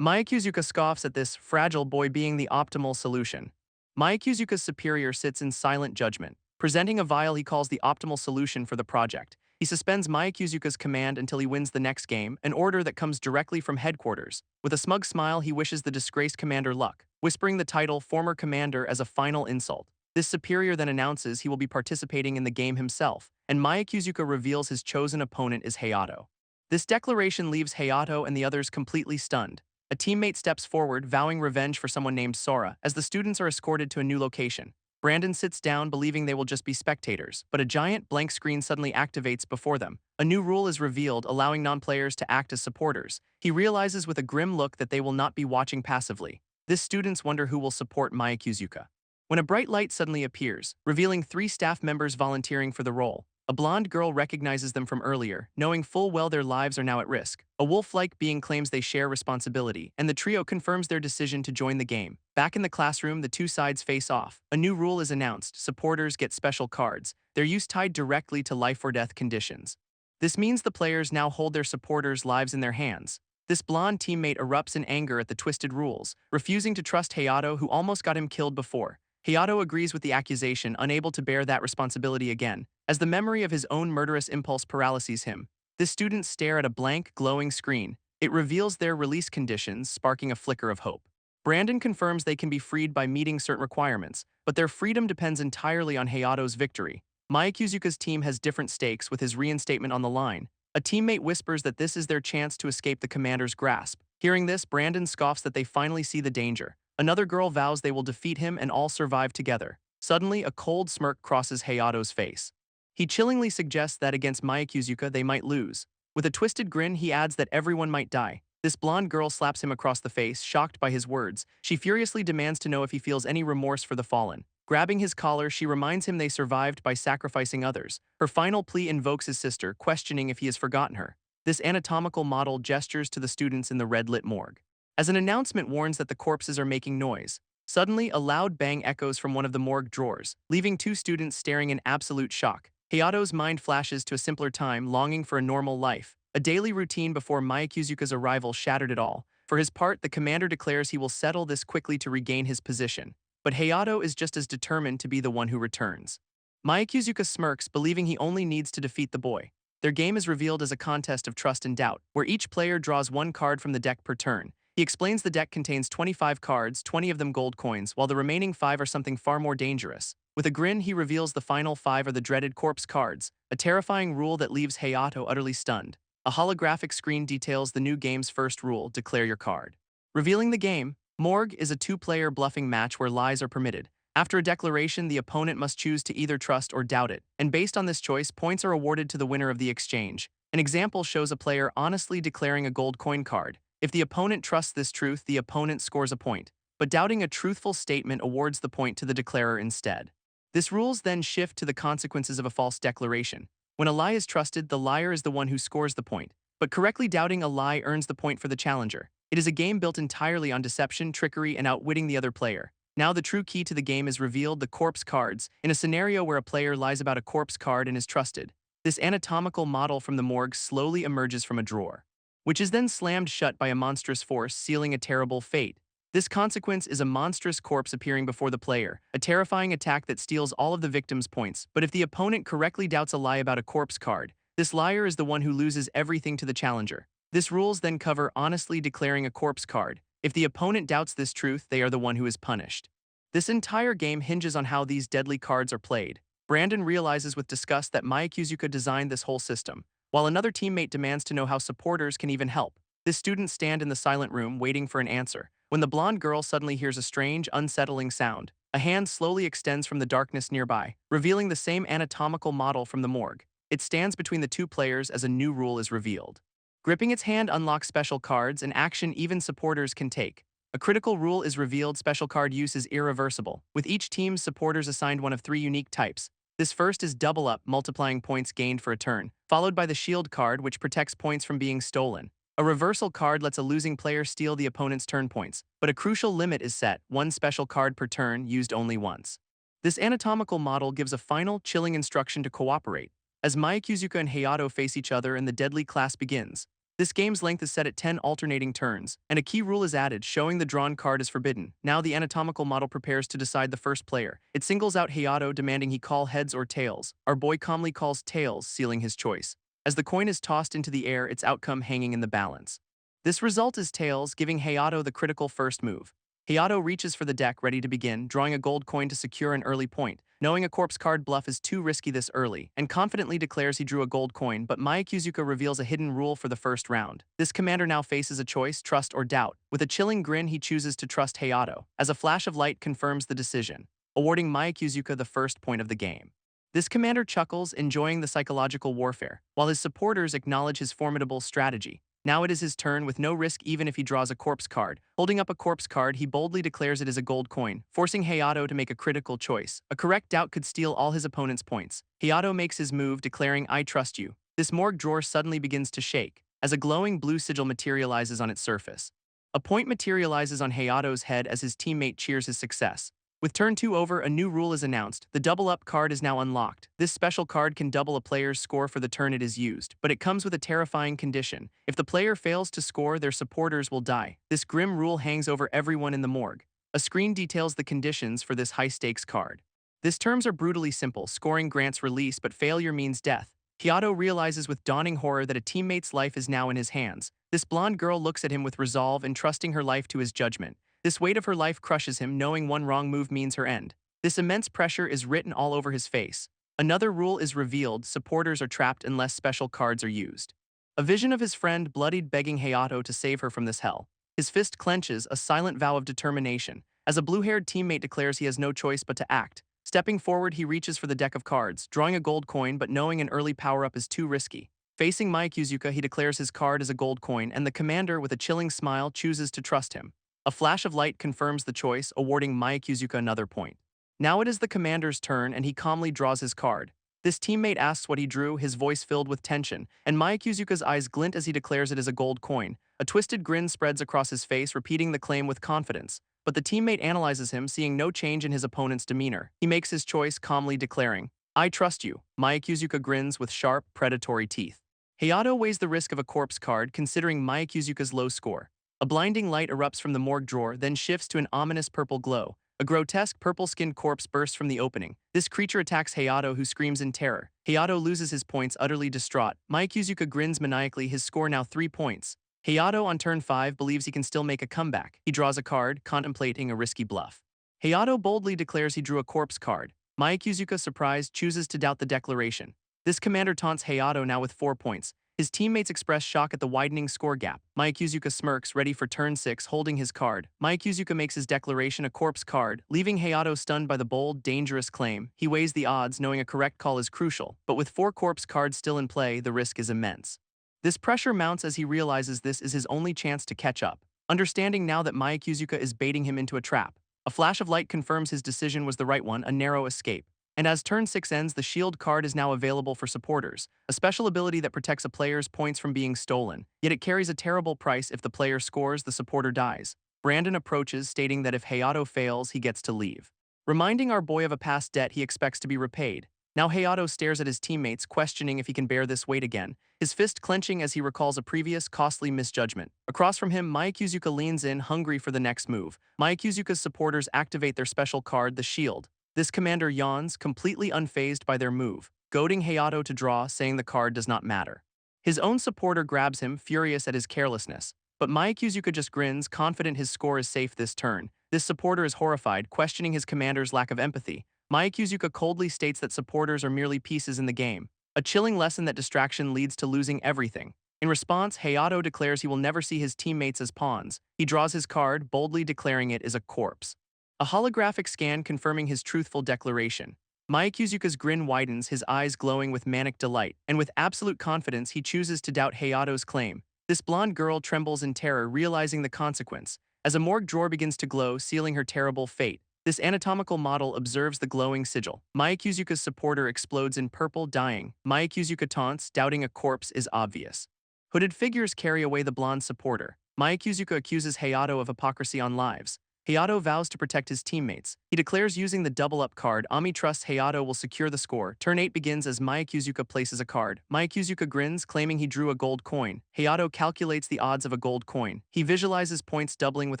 Makuzuka scoffs at this, fragile boy being the optimal solution. Makuzuka's superior sits in silent judgment, presenting a vial he calls the optimal solution for the project. He suspends Makuzuka's command until he wins the next game, an order that comes directly from headquarters. With a smug smile, he wishes the disgraced commander luck, whispering the title former commander as a final insult. This superior then announces he will be participating in the game himself, and Makuzuka reveals his chosen opponent is Hayato. This declaration leaves Hayato and the others completely stunned. A teammate steps forward, vowing revenge for someone named Sora, as the students are escorted to a new location. Brandon sits down, believing they will just be spectators, but a giant blank screen suddenly activates before them. A new rule is revealed, allowing non-players to act as supporters. He realizes with a grim look that they will not be watching passively. This students wonder who will support Makuzuka. When a bright light suddenly appears, revealing 3 staff members volunteering for the role, a blonde girl recognizes them from earlier, knowing full well their lives are now at risk. A wolf-like being claims they share responsibility, and the trio confirms their decision to join the game. Back in the classroom, the two sides face off. A new rule is announced: supporters get special cards, their use tied directly to life or death conditions. This means the players now hold their supporters' lives in their hands. This blonde teammate erupts in anger at the twisted rules, refusing to trust Hayato, who almost got him killed before. Hayato agrees with the accusation, unable to bear that responsibility again, as the memory of his own murderous impulse paralyzes him. The students stare at a blank, glowing screen. It reveals their release conditions, sparking a flicker of hope. Brandon confirms they can be freed by meeting certain requirements, but their freedom depends entirely on Hayato's victory. Makuzuka's team has different stakes, with his reinstatement on the line. A teammate whispers that this is their chance to escape the commander's grasp. Hearing this, Brandon scoffs that they finally see the danger. Another girl vows they will defeat him and all survive together. Suddenly, a cold smirk crosses Hayato's face. He chillingly suggests that against Makuzuka they might lose. With a twisted grin, he adds that everyone might die. This blonde girl slaps him across the face, shocked by his words. She furiously demands to know if he feels any remorse for the fallen. Grabbing his collar, she reminds him they survived by sacrificing others. Her final plea invokes his sister, questioning if he has forgotten her. This anatomical model gestures to the students in the red-lit morgue. As an announcement warns that the corpses are making noise, suddenly a loud bang echoes from one of the morgue drawers, leaving 2 students staring in absolute shock. Hayato's mind flashes to a simpler time, longing for a normal life. A daily routine before Makuzuka's arrival shattered it all. For his part, the commander declares he will settle this quickly to regain his position. But Hayato is just as determined to be the one who returns. Makuzuka smirks, believing he only needs to defeat the boy. Their game is revealed as a contest of trust and doubt, where each player draws 1 card from the deck per turn. He explains the deck contains 25 cards, 20 of them gold coins, while the remaining 5 are something far more dangerous. With a grin, he reveals the final 5 are the dreaded corpse cards, a terrifying rule that leaves Hayato utterly stunned. A holographic screen details the new game's first rule: declare your card. Revealing the game, Morg is a 2-player bluffing match where lies are permitted. After a declaration, the opponent must choose to either trust or doubt it, and based on this choice, points are awarded to the winner of the exchange. An example shows a player honestly declaring a gold coin card. If the opponent trusts this truth, the opponent scores a point, but doubting a truthful statement awards the point to the declarer instead. This rules then shift to the consequences of a false declaration. When a lie is trusted, the liar is the one who scores the point, but correctly doubting a lie earns the point for the challenger. It is a game built entirely on deception, trickery, and outwitting the other player. Now the true key to the game is revealed: the corpse cards. In a scenario where a player lies about a corpse card and is trusted, this anatomical model from the morgue slowly emerges from a drawer, which is then slammed shut by a monstrous force, sealing a terrible fate. This consequence is a monstrous corpse appearing before the player, a terrifying attack that steals all of the victim's points. But if the opponent correctly doubts a lie about a corpse card, this liar is the one who loses everything to the challenger. This rules then cover honestly declaring a corpse card. If the opponent doubts this truth, they are the one who is punished. This entire game hinges on how these deadly cards are played. Brandon realizes with disgust that Makuzuka designed this whole system, while another teammate demands to know how supporters can even help. The students stand in the silent room, waiting for an answer, when the blonde girl suddenly hears a strange, unsettling sound. A hand slowly extends from the darkness nearby, revealing the same anatomical model from the morgue. It stands between the 2 players as a new rule is revealed. Gripping its hand unlocks special cards, an action even supporters can take. A critical rule is revealed: special card use is irreversible, with each team's supporters assigned one of 3 unique types. This first is double up, multiplying points gained for a turn, followed by the shield card, which protects points from being stolen. A reversal card lets a losing player steal the opponent's turn points, but a crucial limit is set: 1 special card per turn, used only once. This anatomical model gives a final, chilling instruction to cooperate. As Makuzuka and Hayato face each other and the deadly clash begins, This game's length is set at 10 alternating turns, and a key rule is added showing the drawn card is forbidden. Now the anatomical model prepares to decide the first player. It singles out Hayato, demanding he call heads or tails. Our boy calmly calls tails, sealing his choice. As the coin is tossed into the air, its outcome hanging in the balance. This result is tails, giving Hayato the critical first move. Hayato reaches for the deck, ready to begin, drawing a gold coin to secure an early point. Knowing a corpse card bluff is too risky this early, and confidently declares he drew a gold coin, but Makuzuka reveals a hidden rule for the first round. This commander now faces a choice, trust or doubt. With a chilling grin, he chooses to trust Hayato, as a flash of light confirms the decision, awarding Makuzuka the first point of the game. This commander chuckles, enjoying the psychological warfare, while his supporters acknowledge his formidable strategy. Now it is his turn, with no risk even if he draws a corpse card. Holding up a corpse card, he boldly declares it is a gold coin, forcing Hayato to make a critical choice. A correct doubt could steal all his opponent's points. Hayato makes his move, declaring, "I trust you." This morg drawer suddenly begins to shake, as a glowing blue sigil materializes on its surface. A point materializes on Hayato's head as his teammate cheers his success. With turn 2 over, a new rule is announced. The double-up card is now unlocked. This special card can double a player's score for the turn it is used, but it comes with a terrifying condition. If the player fails to score, their supporters will die. This grim rule hangs over everyone in the morgue. A screen details the conditions for this high-stakes card. These terms are brutally simple. Scoring grants release, but failure means death. Hayato realizes with dawning horror that a teammate's life is now in his hands. This blonde girl looks at him with resolve, entrusting her life to his judgment. This weight of her life crushes him, knowing one wrong move means her end. This immense pressure is written all over his face. Another rule is revealed: supporters are trapped unless special cards are used. A vision of his friend Bloodied begging Hayato to save her from this hell. His fist clenches, a silent vow of determination, as a blue-haired teammate declares he has no choice but to act. Stepping forward, he reaches for the deck of cards, drawing a gold coin but knowing an early power-up is too risky. Facing Makuzuka, he declares his card is a gold coin, and the commander, with a chilling smile, chooses to trust him. A flash of light confirms the choice, awarding Makuzuka another point. Now it is the commander's turn, and he calmly draws his card. This teammate asks what he drew, his voice filled with tension, and Makuzuka's eyes glint as he declares it is a gold coin. A twisted grin spreads across his face, repeating the claim with confidence. But the teammate analyzes him, seeing no change in his opponent's demeanor. He makes his choice, calmly declaring, "I trust you." Makuzuka grins with sharp, predatory teeth. Hayato weighs the risk of a corpse card, considering Makuzuka's low score. A blinding light erupts from the morgue drawer, then shifts to an ominous purple glow. A grotesque purple-skinned corpse bursts from the opening. This creature attacks Hayato, who screams in terror. Hayato loses his points, utterly distraught. Makuzuka grins maniacally, his score now 3 points. Hayato, on turn 5, believes he can still make a comeback. He draws a card, contemplating a risky bluff. Hayato boldly declares he drew a corpse card. Makuzuka, surprised, chooses to doubt the declaration. This commander taunts Hayato, now with 4 points. His teammates express shock at the widening score gap. Makuzuka smirks, ready for turn 6, holding his card. Makuzuka makes his declaration a corpse card, leaving Hayato stunned by the bold, dangerous claim. He weighs the odds, knowing a correct call is crucial, but with 4 corpse cards still in play, the risk is immense. This pressure mounts as he realizes this is his only chance to catch up, understanding now that Makuzuka is baiting him into a trap. A flash of light confirms his decision was the right one, a narrow escape. And as turn 6 ends, the shield card is now available for supporters, a special ability that protects a player's points from being stolen, yet it carries a terrible price. If the player scores, the supporter dies. Brandon approaches, stating that if Hayato fails, he gets to leave. Reminding our boy of a past debt he expects to be repaid. Now Hayato stares at his teammates, questioning if he can bear this weight again, his fist clenching as he recalls a previous costly misjudgment. Across from him, Makuzuka leans in, hungry for the next move. Makuzuka's supporters activate their special card, the shield. This commander yawns, completely unfazed by their move, goading Hayato to draw, saying the card does not matter. His own supporter grabs him, furious at his carelessness. But Makuzuka just grins, confident his score is safe this turn. This supporter is horrified, questioning his commander's lack of empathy. Makuzuka coldly states that supporters are merely pieces in the game, a chilling lesson that distraction leads to losing everything. In response, Hayato declares he will never see his teammates as pawns. He draws his card, boldly declaring it is a corpse. A holographic scan confirming his truthful declaration. Makuzuka's grin widens, his eyes glowing with manic delight, and with absolute confidence he chooses to doubt Hayato's claim. This blonde girl trembles in terror, realizing the consequence. As a morgue drawer begins to glow, sealing her terrible fate, this anatomical model observes the glowing sigil. Makuzuka's supporter explodes in purple, dying. Makuzuka taunts, doubting a corpse is obvious. Hooded figures carry away the blonde supporter. Makuzuka accuses Hayato of hypocrisy on lives. Hayato vows to protect his teammates. He declares using the double-up card, Ami trusts Hayato will secure the score. Turn 8 begins as Makuzuka places a card. Makuzuka grins, claiming he drew a gold coin. Hayato calculates the odds of a gold coin. He visualizes points doubling with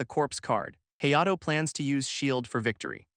a corpse card. Hayato plans to use shield for victory.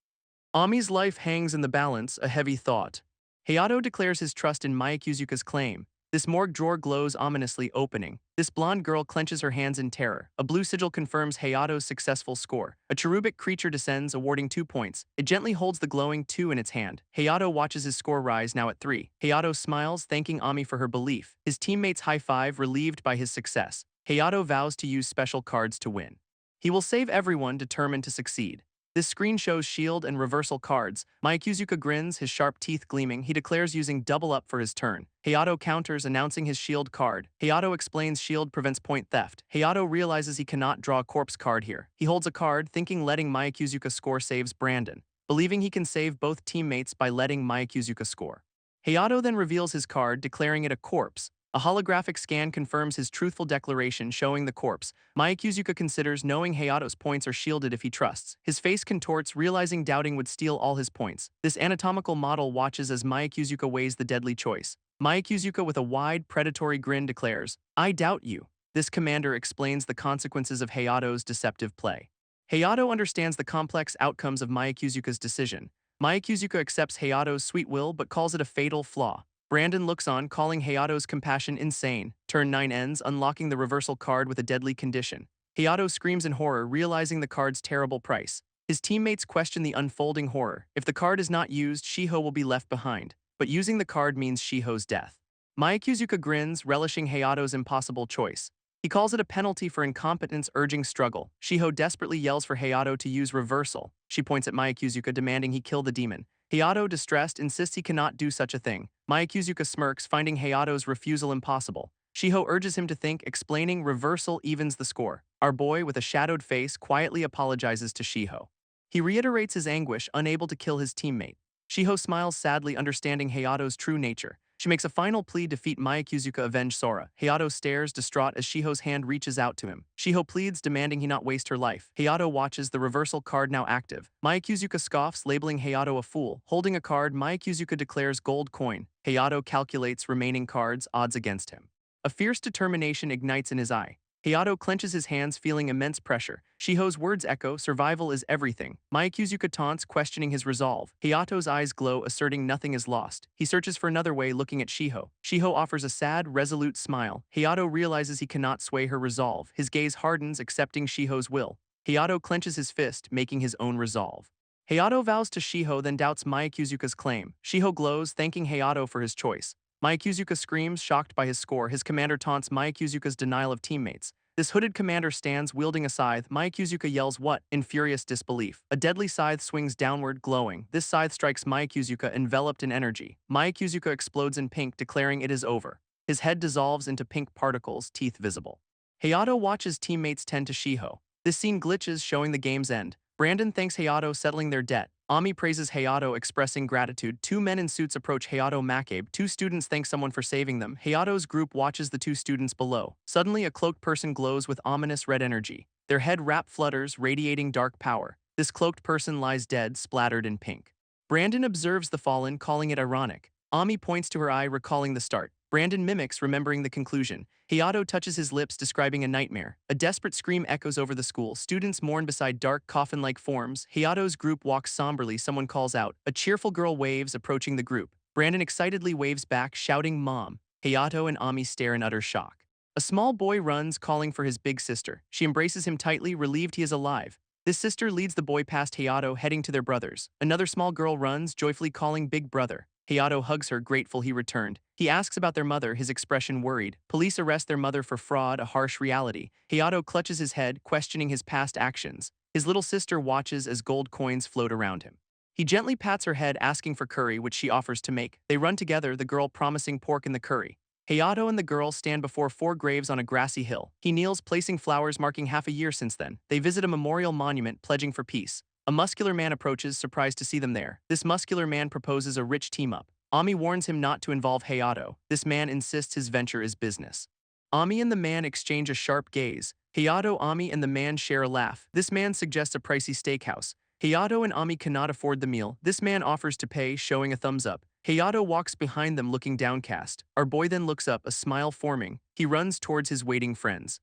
Ami's life hangs in the balance, a heavy thought. Hayato declares his trust in Makuzuka's claim. This morgue drawer glows ominously, opening. This blonde girl clenches her hands in terror. A blue sigil confirms Hayato's successful score. A cherubic creature descends, awarding 2 points. It gently holds the glowing 2 in its hand. Hayato watches his score rise, now at 3. Hayato smiles, thanking Ami for her belief. His teammates high-five, relieved by his success. Hayato vows to use special cards to win. He will save everyone, determined to succeed. This screen shows shield and reversal cards. Makuzuka grins, his sharp teeth gleaming. He declares using double up for his turn. Hayato counters, announcing his shield card. Hayato explains shield prevents point theft. Hayato realizes he cannot draw a corpse card here. He holds a card, thinking letting Makuzuka score saves Brandon, believing he can save both teammates by letting Makuzuka score. Hayato then reveals his card, declaring it a corpse. A holographic scan confirms his truthful declaration, showing the corpse. Makuzuka considers knowing Hayato's points are shielded if he trusts. His face contorts, realizing doubting would steal all his points. This anatomical model watches as Makuzuka weighs the deadly choice. Makuzuka, with a wide, predatory grin, declares, "I doubt you." This commander explains the consequences of Hayato's deceptive play. Hayato understands the complex outcomes of Makuzuka's decision. Makuzuka accepts Hayato's sweet will but calls it a fatal flaw. Brandon looks on, calling Hayato's compassion insane. Turn 9 ends, unlocking the reversal card with a deadly condition. Hayato screams in horror, realizing the card's terrible price. His teammates question the unfolding horror. If the card is not used, Shiho will be left behind. But using the card means Shiho's death. Makuzuka grins, relishing Hayato's impossible choice. He calls it a penalty for incompetence, urging struggle. Shiho desperately yells for Hayato to use reversal. She points at Makuzuka, demanding he kill the demon. Hayato, distressed, insists he cannot do such a thing. Makuzuka smirks, finding Hayato's refusal impossible. Shiho urges him to think, explaining reversal evens the score. Our boy, with a shadowed face, quietly apologizes to Shiho. He reiterates his anguish, unable to kill his teammate. Shiho smiles sadly, understanding Hayato's true nature. She makes a final plea, defeat Makuzuka, avenge Sora. Hayato stares, distraught, as Shiho's hand reaches out to him. Shiho pleads, demanding he not waste her life. Hayato watches, the reversal card now active. Makuzuka scoffs, labeling Hayato a fool. Holding a card, Makuzuka declares gold coin. Hayato calculates remaining cards, odds against him. A fierce determination ignites in his eye. Hayato clenches his hands, feeling immense pressure. Shiho's words echo, survival is everything. Makuzuka taunts, questioning his resolve. Hayato's eyes glow, asserting nothing is lost. He searches for another way, looking at Shiho. Shiho offers a sad, resolute smile. Hayato realizes he cannot sway her resolve. His gaze hardens, accepting Shiho's will. Hayato clenches his fist, making his own resolve. Hayato vows to Shiho, then doubts Makuzuka's claim. Shiho glows, thanking Hayato for his choice. Makuzuka screams, shocked by his score. His commander taunts Makuzuka's denial of teammates. This hooded commander stands, wielding a scythe. Makuzuka yells, "What?" in furious disbelief. A deadly scythe swings downward, glowing. This scythe strikes Makuzuka, enveloped in energy. Makuzuka explodes in pink, declaring it is over. His head dissolves into pink particles, teeth visible. Hayato watches teammates tend to Shiho. This scene glitches, showing the game's end. Brandon thanks Hayato, settling their debt. Ami praises Hayato, expressing gratitude. 2 men in suits approach Hayato Makabe. 2 students thank someone for saving them. Hayato's group watches the 2 students below. Suddenly, a cloaked person glows with ominous red energy. Their head wrap flutters, radiating dark power. This cloaked person lies dead, splattered in pink. Brandon observes the fallen, calling it ironic. Ami points to her eye, recalling the start. Brandon mimics, remembering the conclusion. Hayato touches his lips, describing a nightmare. A desperate scream echoes over the school. Students mourn beside dark, coffin-like forms. Hayato's group walks somberly. Someone calls out. A cheerful girl waves, approaching the group. Brandon excitedly waves back, shouting, "Mom." Hayato and Ami stare in utter shock. A small boy runs, calling for his big sister. She embraces him tightly, relieved he is alive. This sister leads the boy past Hayato, heading to their brothers. Another small girl runs, joyfully calling big brother. Hayato hugs her, grateful he returned. He asks about their mother, his expression worried. Police arrest their mother for fraud, a harsh reality. Hayato clutches his head, questioning his past actions. His little sister watches as gold coins float around him. He gently pats her head, asking for curry, which she offers to make. They run together, the girl promising pork in the curry. Hayato and the girl stand before 4 graves on a grassy hill. He kneels, placing flowers marking half a year since then. They visit a memorial monument, pledging for peace. A muscular man approaches, surprised to see them there. This muscular man proposes a rich team-up. Ami warns him not to involve Hayato. This man insists his venture is business. Ami and the man exchange a sharp gaze. Hayato, Ami, and the man share a laugh. This man suggests a pricey steakhouse. Hayato and Ami cannot afford the meal. This man offers to pay, showing a thumbs up. Hayato walks behind them looking downcast. Our boy then looks up, a smile forming. He runs towards his waiting friends.